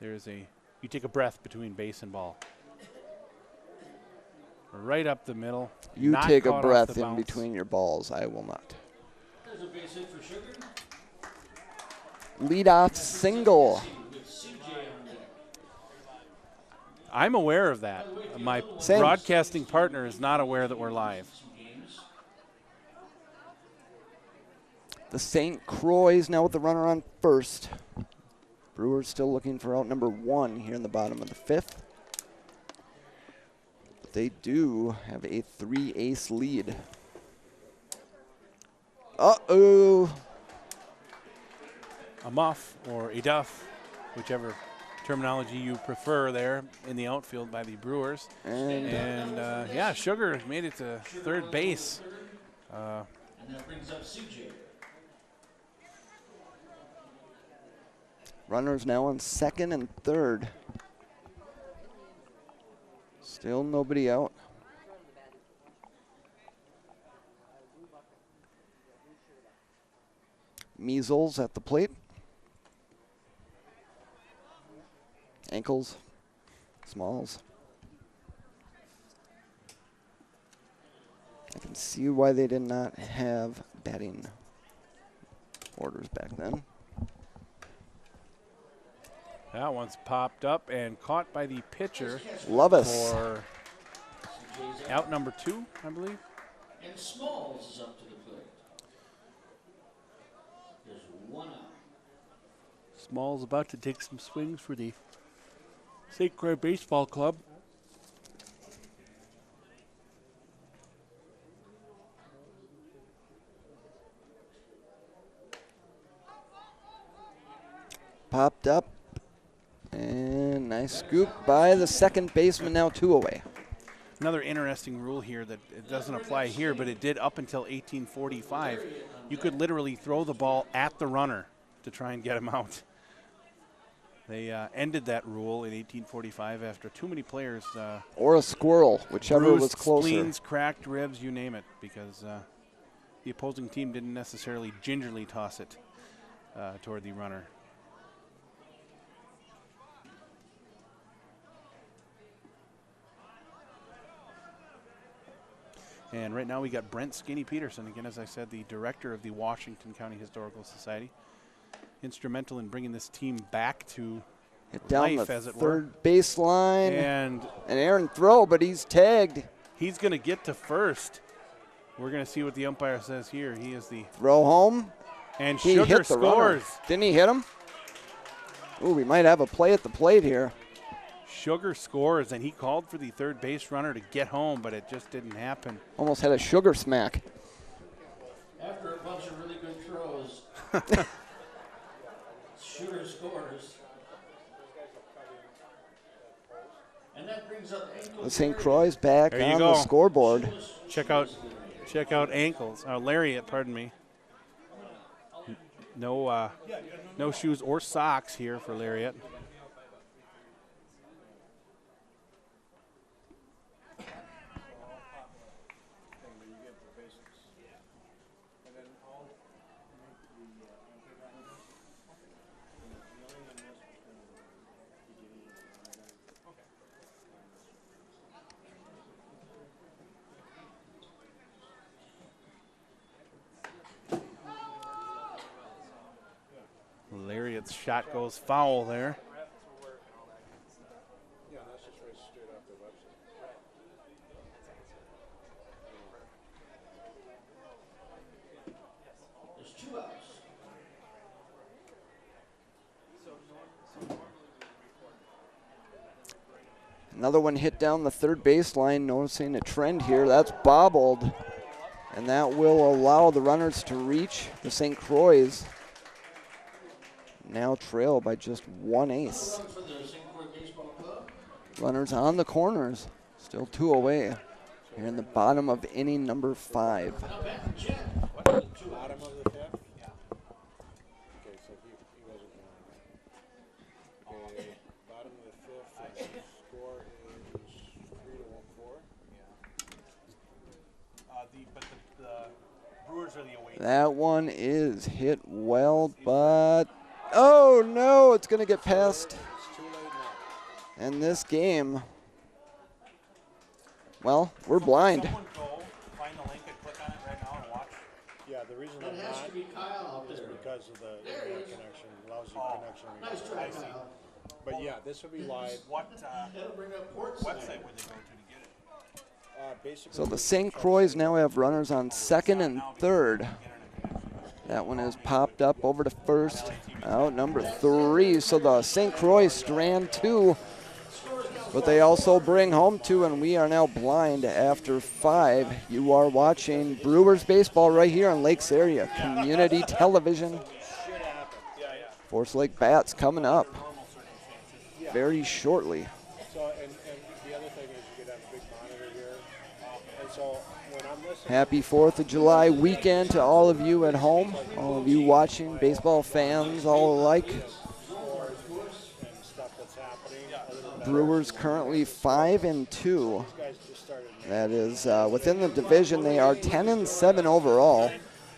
There's you take a breath between base and ball. Right up the middle. You not take a caught off breath the in bounce. between your balls. I will not. There's a base hit for Sugar. Leadoff single. With CJ on deck. I'm aware of that. My Same. broadcasting partner is not aware that we're live. The St. Croix now with the runner on first. Brewers still looking for out number 1 here in the bottom of the 5th. But they do have a 3-ace lead. Uh-oh. A muff or a duff, whichever terminology you prefer there in the outfield by the Brewers. And yeah, Sugar made it to third base. And that brings up CJ. Runners now on second and third. Still nobody out. Measles at the plate. Ankles, Smalls. I can see why they did not have batting orders back then. That one's popped up and caught by the pitcher Lovis. for out number 2, I believe. And Smalls is up to the plate. There's 1 out. Small's about to take some swings for the St. Croix Baseball Club. Popped up. And nice scoop by the second baseman, now 2 away. Another interesting rule here that it doesn't apply here, but it did up until 1845. You could literally throw the ball at the runner to try and get him out. They ended that rule in 1845 after too many players. Or a squirrel, whichever bruised was closer. Spleens, cracked ribs, you name it, because the opposing team didn't necessarily gingerly toss it toward the runner. And right now we got Brent Skinny Peterson, again, as I said, the director of the Washington County Historical Society. Instrumental in bringing this team back to Hit down life, the as it were. third baseline. And an errant throw, but he's tagged. he's going to get to first. We're going to see what the umpire says here. He is the Throw home. and He Sugar hit the runner. scores. Didn't he hit him? Ooh, we might have a play at the plate here. Sugar scores, and he called for the third base runner to get home, but it just didn't happen. Almost had a sugar smack. After a bunch of really good throws, Shooter scores. And that brings up ankle. The St. Croix back There you on go. the scoreboard. Check out ankles. Lariat, pardon me. No shoes or socks here for Lariat. Lariat's shot goes foul there. There's 2 outs. Another one hit down the third baseline, noticing a trend here. That's bobbled, and that will allow the runners to reach the St. Croix. Now trail by just 1 ace. Run for the St. Croix Baseball Club. Runners on the corners, still 2 away. Here in the bottom of inning number 5. Now back to Jen. Bottom of the 5th? Yeah. Okay, so he wasn't going. Okay, bottom of the 5th, and the score is 3-4. Yeah. But the Brewers are the away. That one is hit well, but oh no, it's going to get past. It's too late now. And this game, well, we're blind. Someone go find the link and click on it right now and watch. Yeah, the reason That I'm has not to be Kyle out is there. because of the There it internet is. connection, lousy connection. Nice try, Kyle. But yeah, this will be live. What That'll bring up Portside. website would they go to get it? Basically, So the St. Croix now have runners on second and third. That one is popped up over to first. Out number 3. So the St. Croix strand 2. But they also bring home 2, and we are now blind after 5. You are watching Brewers baseball right here on Lakes Area Community Television. Forest Lake Bats coming up very shortly. So, and the other thing is you could have a big monitor here. And so when I'm listening. Happy 4th of July weekend to all of you at home, all of you watching, baseball fans all alike. Brewers currently 5-2. That is within the division. They are 10-7 overall,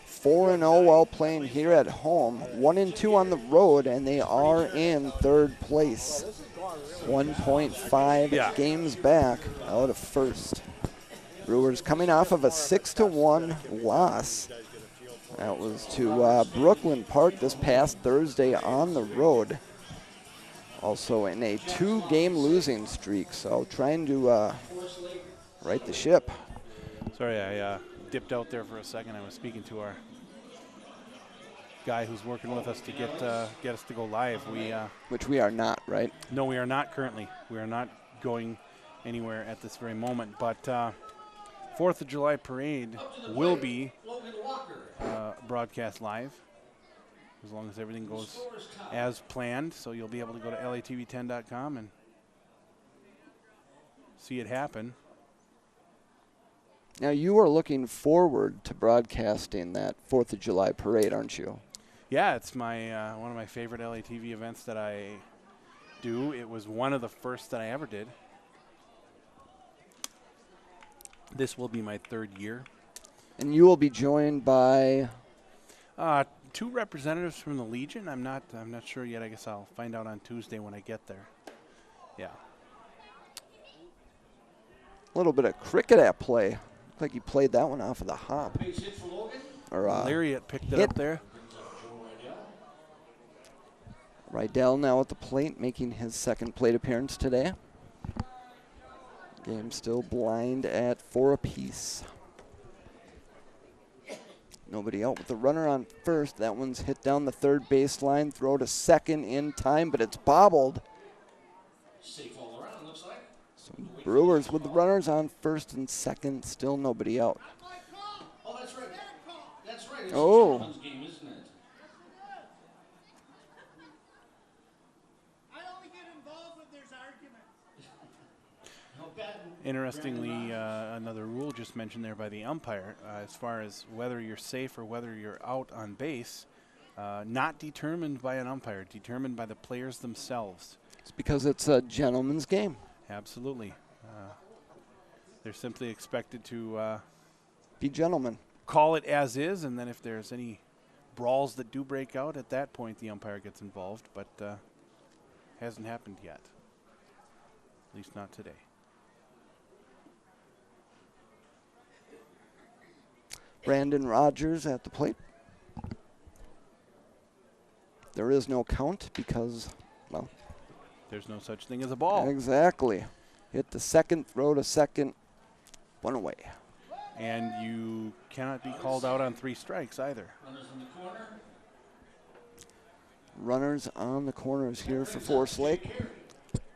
4-0 while playing here at home, 1-2 on the road, and they are in 3rd place, 1.5 games back out of first. Brewers coming off of a 6-1 loss. That was to Brooklyn Park this past Thursday on the road. Also in a 2-game losing streak, so trying to right the ship. Sorry, I dipped out there for a second. I was speaking to our guy who's working with us to get us to go live. Which we are not, right? No, we are not currently. We are not going anywhere at this very moment. But 4th of July parade will be broadcast live, as long as everything goes as planned. So you'll be able to go to latv10.com and see it happen. Now you are looking forward to broadcasting that 4th of July parade, aren't you? Yeah, it's my one of my favorite LATV events that I do. It was one of the first that I ever did. This will be my 3rd year. And you will be joined by 2 representatives from the Legion. I'm not sure yet. I guess I'll find out on Tuesday when I get there. Yeah. a little bit of cricket at play. Looked like he played that one off of the hop. Or Lariat picked it hit. up there. Rydell now at the plate, making his 2nd plate appearance today. Game still blind at 4 apiece. Nobody out with the runner on first. That one's hit down the 3rd baseline. Throw to 2nd in time, but it's bobbled. Safe all around, looks like. So Brewers with the runners on 1st and 2nd. Still nobody out. Oh, that's right. That's right. It's Oh. a gentleman's game, isn't it? I only get involved when there's arguments. No bad. Interestingly, another rule just mentioned there by the umpire, as far as whether you're safe or whether you're out on base, not determined by an umpire, determined by the players themselves. It's because it's a gentleman's game. Absolutely. They're simply expected to Be gentlemen. call it as is, and then if there's any brawls that do break out, at that point the umpire gets involved, but hasn't happened yet. At least not today. Brandon Rogers at the plate. There is no count because, well, There's no such thing as a ball. exactly. Hit the 2nd, throw to 2nd, 1 away. And you cannot be called out on 3 strikes either. Runners in the corner. Runners on the corners here for Forest Lake.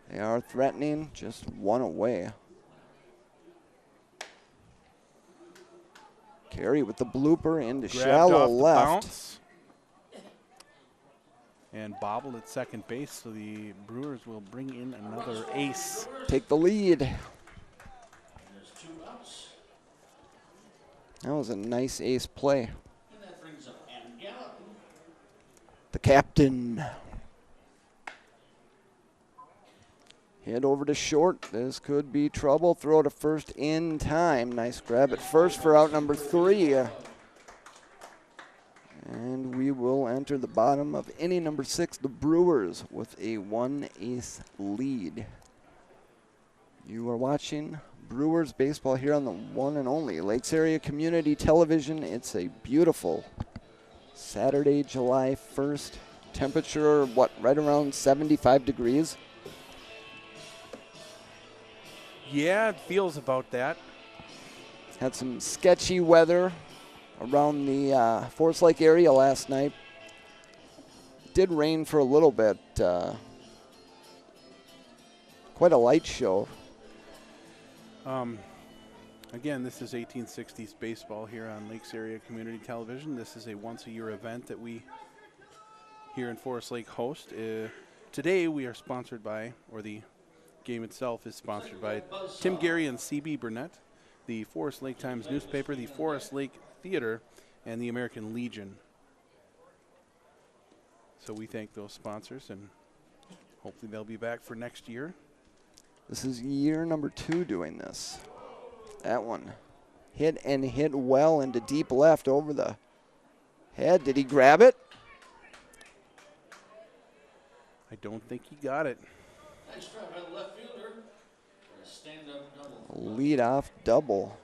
They are threatening, just 1 away. Carey with the blooper into Grabbed shallow off the left. bounce and bobbled at 2nd base, so the Brewers will bring in another ace. Take the lead. There's 2 outs. That was a nice ace play. And that brings up Adam Gallup. The captain. Hit over to short. This could be trouble. Throw to first in time. Nice grab at first for out number 3. And we will enter the bottom of inning number 6, the Brewers, with a 1-ace lead. You are watching Brewers baseball here on the one and only Lakes Area Community Television. It's a beautiful Saturday, July 1st. Temperature, what, right around 75 degrees? Yeah, it feels about that. Had some sketchy weather around the Forest Lake area last night. It did rain for a little bit. Quite a light show. Again, this is 1860s baseball here on Lakes Area Community Television. This is a once-a-year event that we here in Forest Lake host. Today we are sponsored by, or the game itself is sponsored by, Tim Gary and C.B. Burnett, the Forest Lake Times newspaper, the Forest Lake Theater, and the American Legion. So we thank those sponsors, and hopefully they'll be back for next year. This is year number 2 doing this. That one hit and hit well into deep left over the head. Did he grab it? I don't think he got it. Nice try by the left fielder for a stand-up double. Lead-off double.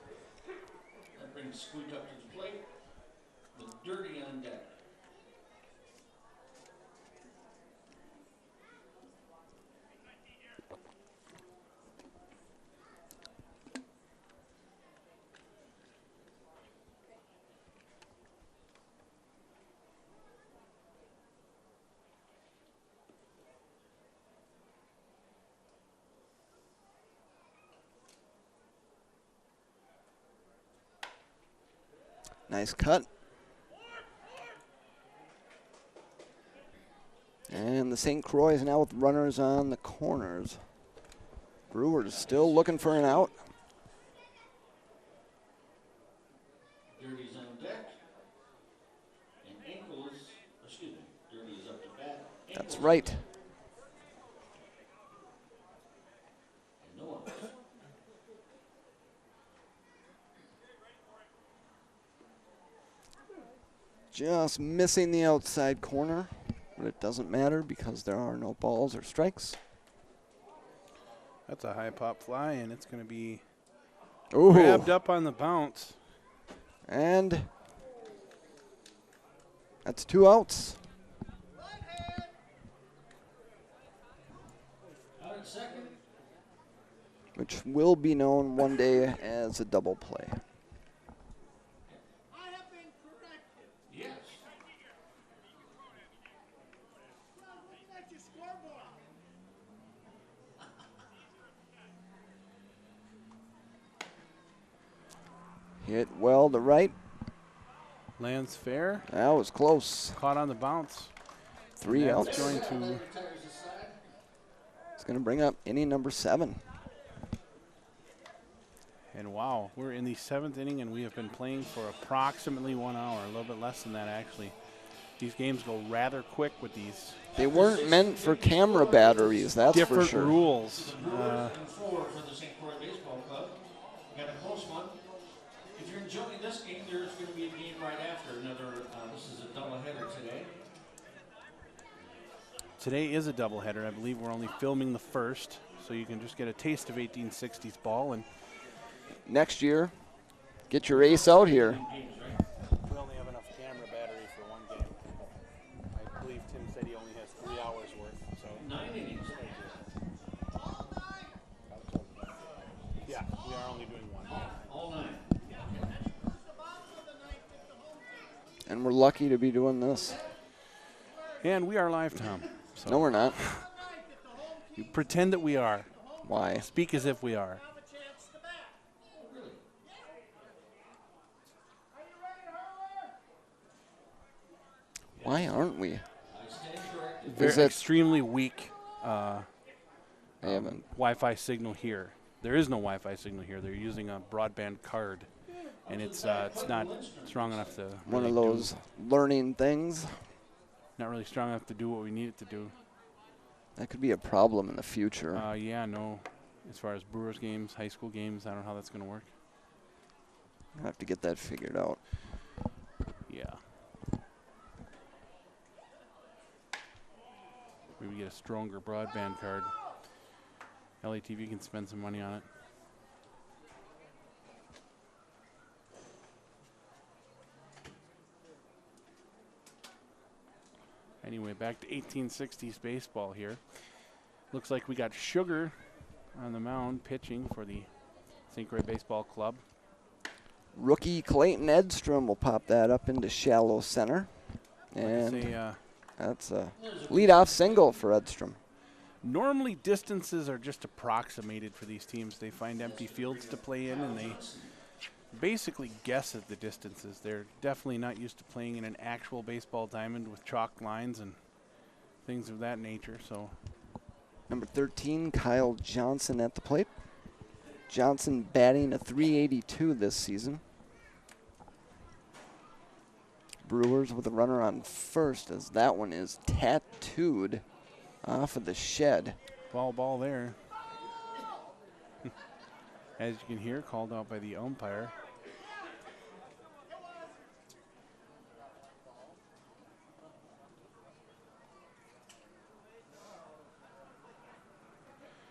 That brings Squeak up to the plate with Dirty on deck. Nice cut. And the St. Croix now with runners on the corners. Brewers still looking for an out. Dirty's on deck. And Dirty is up to bat. That's right. And no one. Just missing the outside corner, but it doesn't matter because there are no balls or strikes. That's a high pop fly, and it's going to be Ooh. grabbed up on the bounce. And that's 2 outs. Out at second. Which will be known one day as a double play. I have been corrected. Yes. Looking at your scoreboard. Hit well to right. Lands fair. That was close. Caught on the bounce. 3 That's outs. going to Retires aside. It's going to bring up inning number 7. And wow, we're in the 7th inning, and we have been playing for approximately 1 hour, a little bit less than that actually. These games go rather quick with these They weren't meant for camera batteries, that's different for sure. rules. Brewers and 4 for the St. Croix Baseball Club. We got a close one. If you're enjoying this game, there's going to be a game right after. This is a doubleheader today. Today is a doubleheader. I believe we're only filming the first, so you can just get a taste of 1860s ball. And Next year, get your ace out here. Games, right? We only have enough camera battery for 1 game. I believe Tim said he only has 3 hours worth. So 9 innings. yeah, we are only doing 1. All 9. And we're lucky to be doing this. And we are live, Tom. So No, we're not. you pretend that we are. Why? Speak as if we are. Why aren't we? I stand corrected. Very Is it- extremely weak I haven't. Wi-Fi signal here. There is no Wi-Fi signal here. They're using a broadband card, and it's not strong enough to One really of those learning things. not really strong enough to do what we need it to do. That could be a problem in the future. Yeah, no. As far as Brewers games, high school games, I don't know how that's going to work. I'll have to get that figured out. Yeah. Maybe get a stronger broadband card. LATV can spend some money on it. Anyway, back to 1860s baseball here. Looks like we got Sugar on the mound pitching for the St. Croix Baseball Club. Rookie Clayton Edstrom will pop that up into shallow center. And that's a leadoff single for Edstrom. Normally, distances are just approximated for these teams. They find empty fields to play in, and they basically guess at the distances. They're definitely not used to playing in an actual baseball diamond with chalk lines and things of that nature. So, number 13, Kyle Johnson at the plate. Johnson batting a .382 this season. Brewers with a runner on first, as that one is tattooed off of the shed. Ball there. As you can hear, called out by the umpire.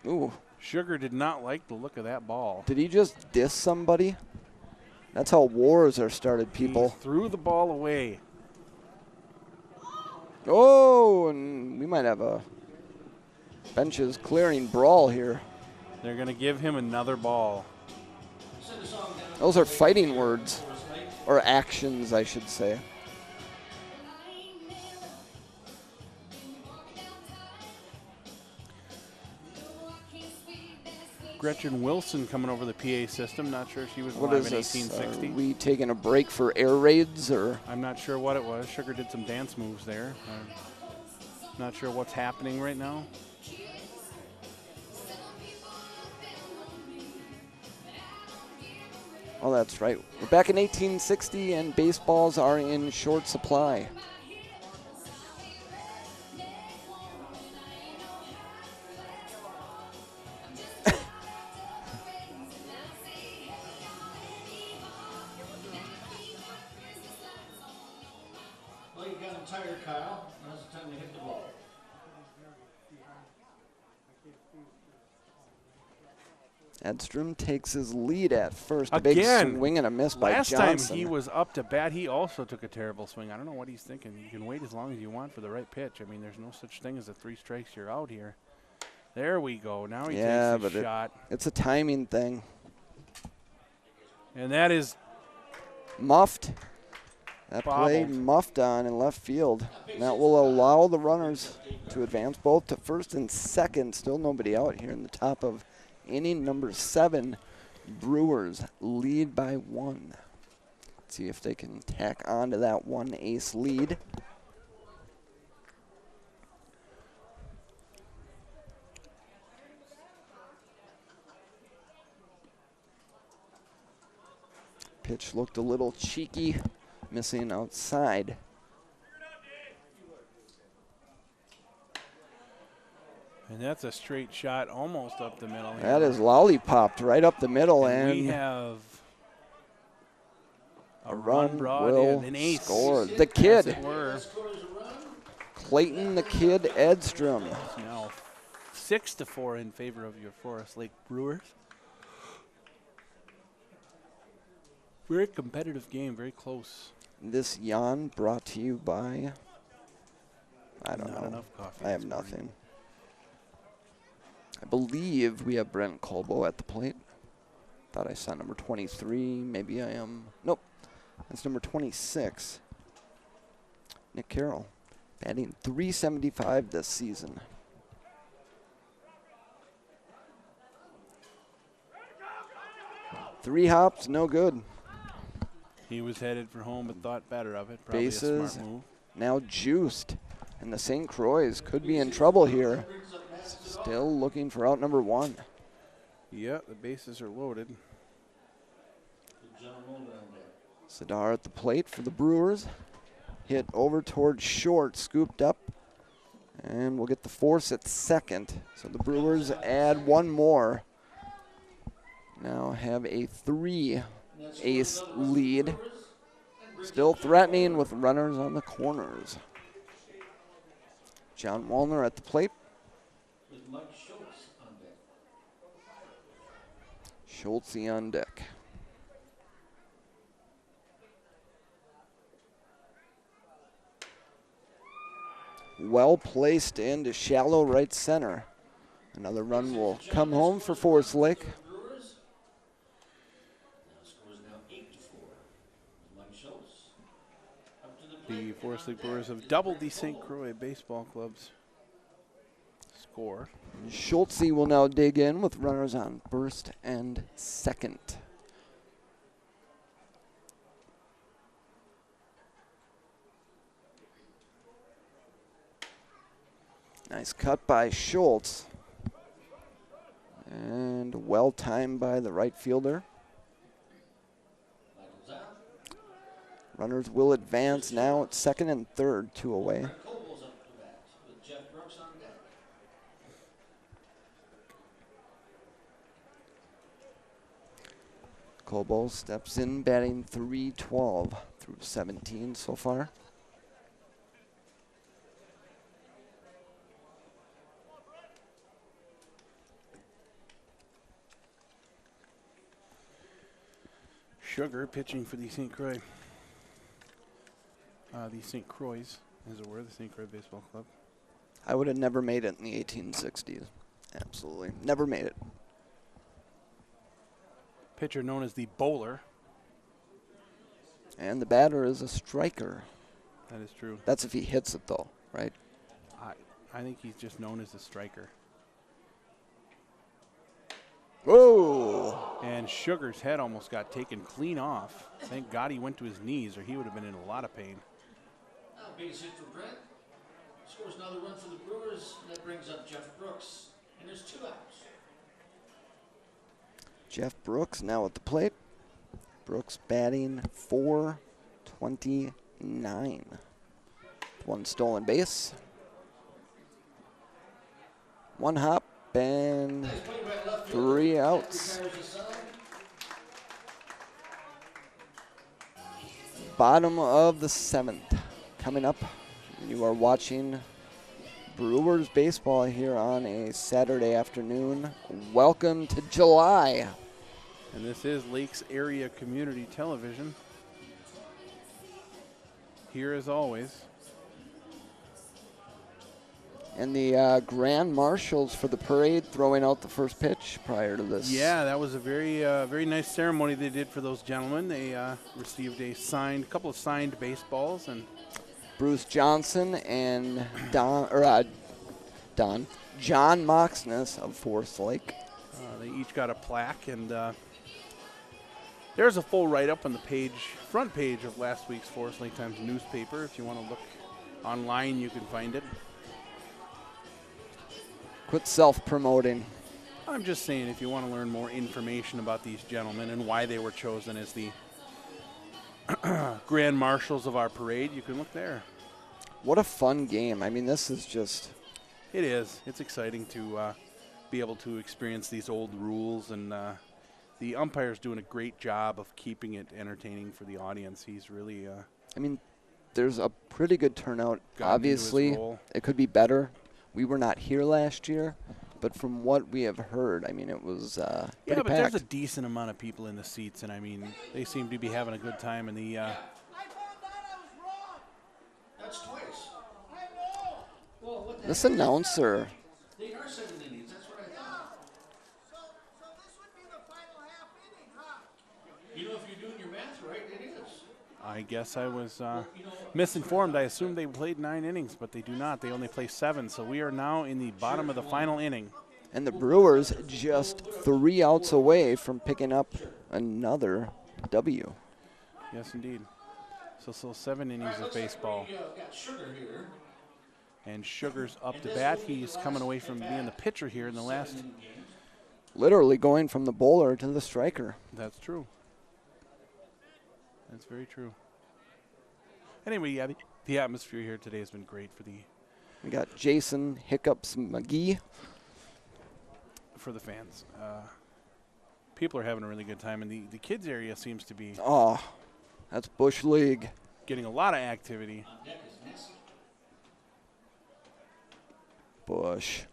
Ooh. Sugar did not like the look of that ball. Did he just diss somebody? That's how wars are started, people. He threw the ball away. Oh, and we might have a benches clearing brawl here. They're going to give him another ball. Those are fighting words, or actions, I should say. Gretchen Wilson coming over the PA system. Not sure if she was What alive is in this? 1860. Are we taking a break for air raids, or? I'm not sure what it was. Sugar did some dance moves there. Not sure what's happening right now. Oh, that's right. We're back in 1860, and baseballs are in short supply. Well, you got him tired, Kyle. Now's the time to hit the ball. Edstrom takes his lead at first. A Again, big swing and a miss by Johnson. Last time he was up to bat, he also took a terrible swing. I don't know what he's thinking. You can wait as long as you want for the right pitch. I mean, there's no such thing as a 3 strikes, you're out here. There we go. Now he takes a shot. It's a timing thing. And that is muffed. That play bobbled. muffed on in left field. And that will allow the runners to advance both to first and second. Still nobody out here in the top of inning number 7. Brewers lead by 1. Let's see if they can tack on to that 1 ace lead. Pitch looked a little cheeky, missing outside. And that's a straight shot almost up the middle. That is lollipopped right up the middle, and we have a run brought will in, an ace. score. The As kid, it were. Clayton the Kid Edstrom. It's now 6-4 in favor of your Forest Lake Brewers. Very competitive game, very close. This yawn brought to you by, I don't Not know. enough coffee I have this morning. nothing. I believe we have Brent Colbo at the plate. Thought I saw number 23. Maybe I am. Nope. That's number 26. Nick Carroll, batting .375 this season. Three hops, no good. He was headed for home but thought better of it. Probably Bases a smart move. now juiced. And the St. Croix could be in trouble here. Still looking for out number 1. Yeah, the bases are loaded. Sadar at the plate for the Brewers. Hit over towards short, scooped up. And we'll get the force at second. So the Brewers add 1 more. Now have a 3 ace lead. Still threatening with runners on the corners. John Wallner at the plate. Schultze on deck. Well placed into shallow right center. Another run will come home for Forest Lake. The Forest Lake Brewers have doubled the St. Croix Baseball Club's score. Schultze will now dig in with runners on first and second. Nice cut by Schultz. And well timed by the right fielder. Runners will advance now at second and third, 2 away. Cobo steps in, batting .312 through 17 so far. Sugar pitching for the St. Croix. The St. Croix, as it were, the St. Croix Baseball Club. I would have never made it in the 1860s. Absolutely. Never made it. Pitcher known as the bowler. And the batter is a striker. That is true. That's if he hits it, though, right? I think he's just known as the striker. Whoa! And Sugar's head almost got taken clean off. Thank God he went to his knees, or he would have been in a lot of pain. Base hit for Brent. Scores another run for the Brewers. And that brings up Jeff Brooks. And there's 2 outs. Jeff Brooks now at the plate. Brooks batting .429. 1 stolen base. 1 hop and 3 outs. Bottom of the 7th. Coming up, you are watching Brewers baseball here on a Saturday afternoon. Welcome to July. And this is Lakes Area Community Television. Here as always. And the Grand Marshals for the parade throwing out the first pitch prior to this. Yeah, that was a very nice ceremony they did for those gentlemen. They received a couple of signed baseballs, and Bruce Johnson and John Moxness of Forest Lake. they each got a plaque, and there's a full write-up on the front page of last week's Forest Lake Times newspaper. If you want to look online, you can find it. Quit self-promoting. I'm just saying, if you want to learn more information about these gentlemen and why they were chosen as the Grand Marshals of our parade, you can look there. What a fun game. I mean, this is just... It is. It's exciting to be able to experience these old rules, and the umpire's doing a great job of keeping it entertaining for the audience. He's really... I mean, there's a pretty good turnout. gotten into his Obviously, role. it could be better. We were not here last year, but from what we have heard, I mean, it was Yeah, pretty but packed. there's a decent amount of people in the seats, and I mean, they seem to be having a good time. And the I found out I was wrong. That's twice. I know. Well, what the This heck? announcer, They are 7 innings. That's what I thought. So this would be the final half inning, huh? You know, if you're doing your math right, it is. I guess I was misinformed. I assumed they played 9 innings, but they do not. They only play 7, so we are now in the bottom of the final inning. and the Brewers just 3 outs away from picking up another W. Yes, indeed. So 7 innings of baseball. We got Sugar here. And Sugar's up to bat. He's coming away from being the pitcher here in the last. Literally going from the bowler to the striker. That's true. That's very true. Anyway, yeah, the atmosphere here today has been great We got Jason Hiccups McGee. for the fans. People are having a really good time, and the kids area seems to be Oh, that's Bush League. getting a lot of activity. On deck is Nessie. Bush.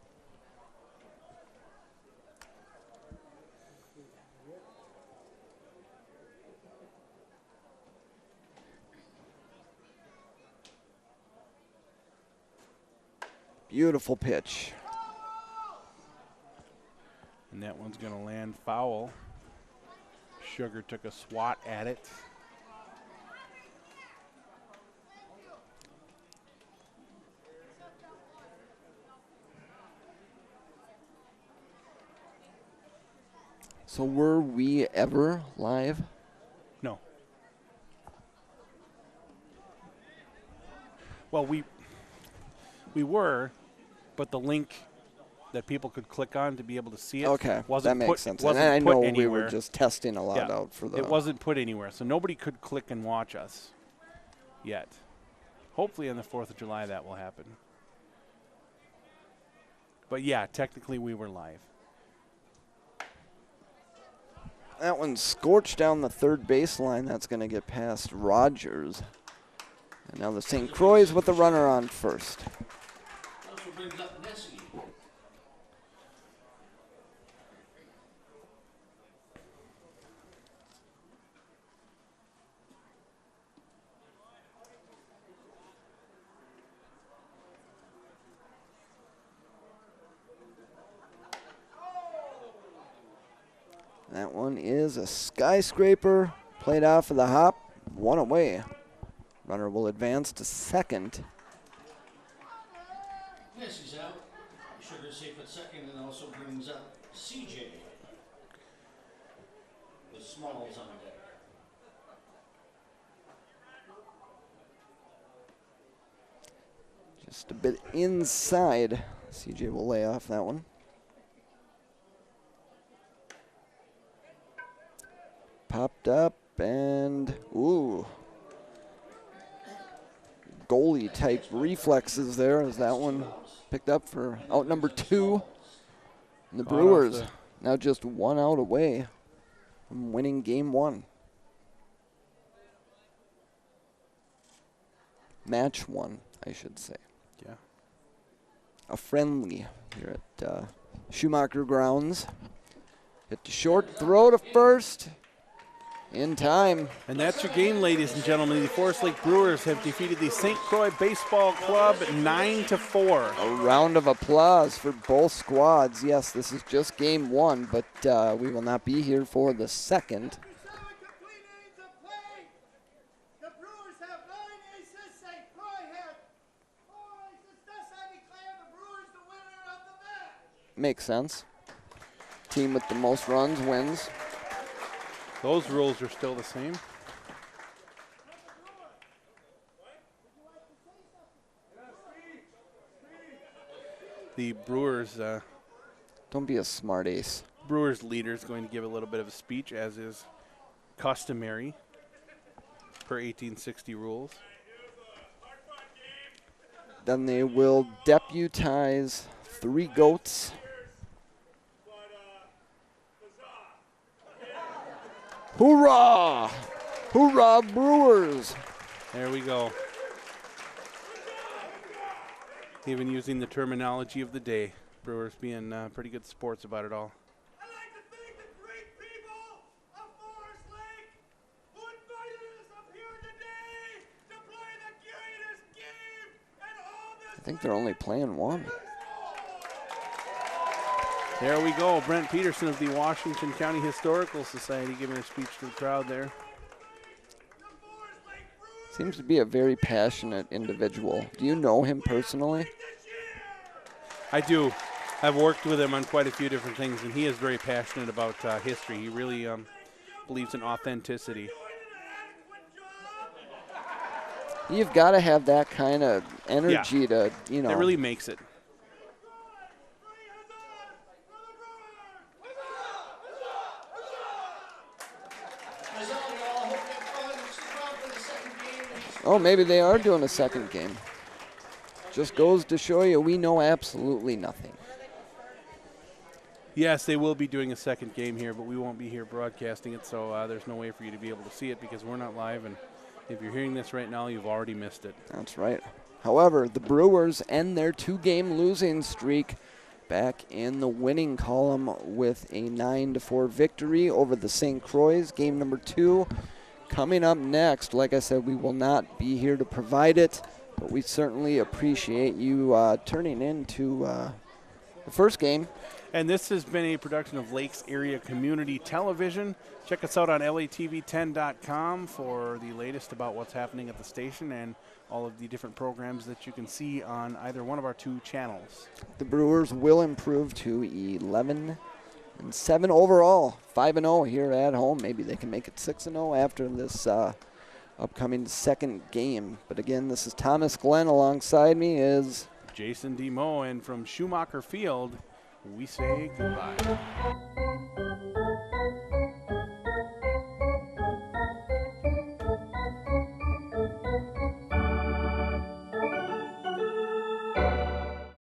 Beautiful pitch. And that one's going to land foul. Sugar took a swat at it. So were we ever live? No. Well, we were, but the link that people could click on to be able to see it Okay, wasn't that put, makes sense. And wasn't I put know we anywhere. were just testing a lot Yeah. out for the. It wasn't put anywhere, so nobody could click and watch us yet. Hopefully on the 4th of July that will happen. But yeah, technically we were live. That one scorched down the third baseline. That's going to get past Rogers. And now the St. Croix with the runner on first. Also brings up Nessie. That one is a skyscraper. Played out for the hop. One away. Runner will advance to second. Nessie's out. Sugar safe at second, and also brings up CJ. With Smalls on deck. Just a bit inside. CJ will lay off that one. Popped up and, ooh. Goalie type reflexes there as that one picked up for out number 2. And the Brewers now just 1 out away from winning game 1. Match 1, I should say. Yeah. A friendly here at Schumacher Grounds. Hit to short, throw to first. In time. And that's your game, ladies and gentlemen. The Forest Lake Brewers have defeated the St. Croix Baseball Club 9-4. A round of applause for both squads. Yes, this is just game 1, but we will not be here for the second. 37 complete innings of play. The Brewers have 9 aces. St. Croix had 4 aces. Thus I declare the Brewers the winner of the match. Makes sense. Team with the most runs wins. Those rules are still the same. The Brewers Don't be a smart ace. Brewers leader is going to give a little bit of a speech, as is customary per 1860 rules. Then they will deputize 3 goats. Hoorah! Hoorah, Brewers! There we go. Even using the terminology of the day. Brewers being pretty good sports about it all. I'd like to thank the great people of Forest Lake who invited us up here today to play the greatest game and all this. I think they're only playing 1. There we go. Brent Peterson of the Washington County Historical Society giving a speech to the crowd there. Seems to be a very passionate individual. Do you know him personally? I do. I've worked with him on quite a few different things, and he is very passionate about history. He really believes in authenticity. You've got to have that kind of energy to, you know. It really makes it. Oh, maybe they are doing a second game. Just goes to show you we know absolutely nothing. Yes, they will be doing a second game here, but we won't be here broadcasting it, so there's no way for you to be able to see it because we're not live, and if you're hearing this right now, you've already missed it. That's right. However, the Brewers end their 2-game losing streak back in the winning column with a 9-4 victory over the St. Croix. Game number 2 coming up next. Like I said, we will not be here to provide it, but we certainly appreciate you turning in to the first game. And this has been a production of Lakes Area Community Television. Check us out on latv10.com for the latest about what's happening at the station and all of the different programs that you can see on either one of our 2 channels. The Brewers will improve to 11 And 7 overall, 5-0 here at home. Maybe they can make it 6-0 after this upcoming second game. But again, this is Thomas Glenn. Alongside me is Jason DeMoe, and from Schumacher Field, we say goodbye.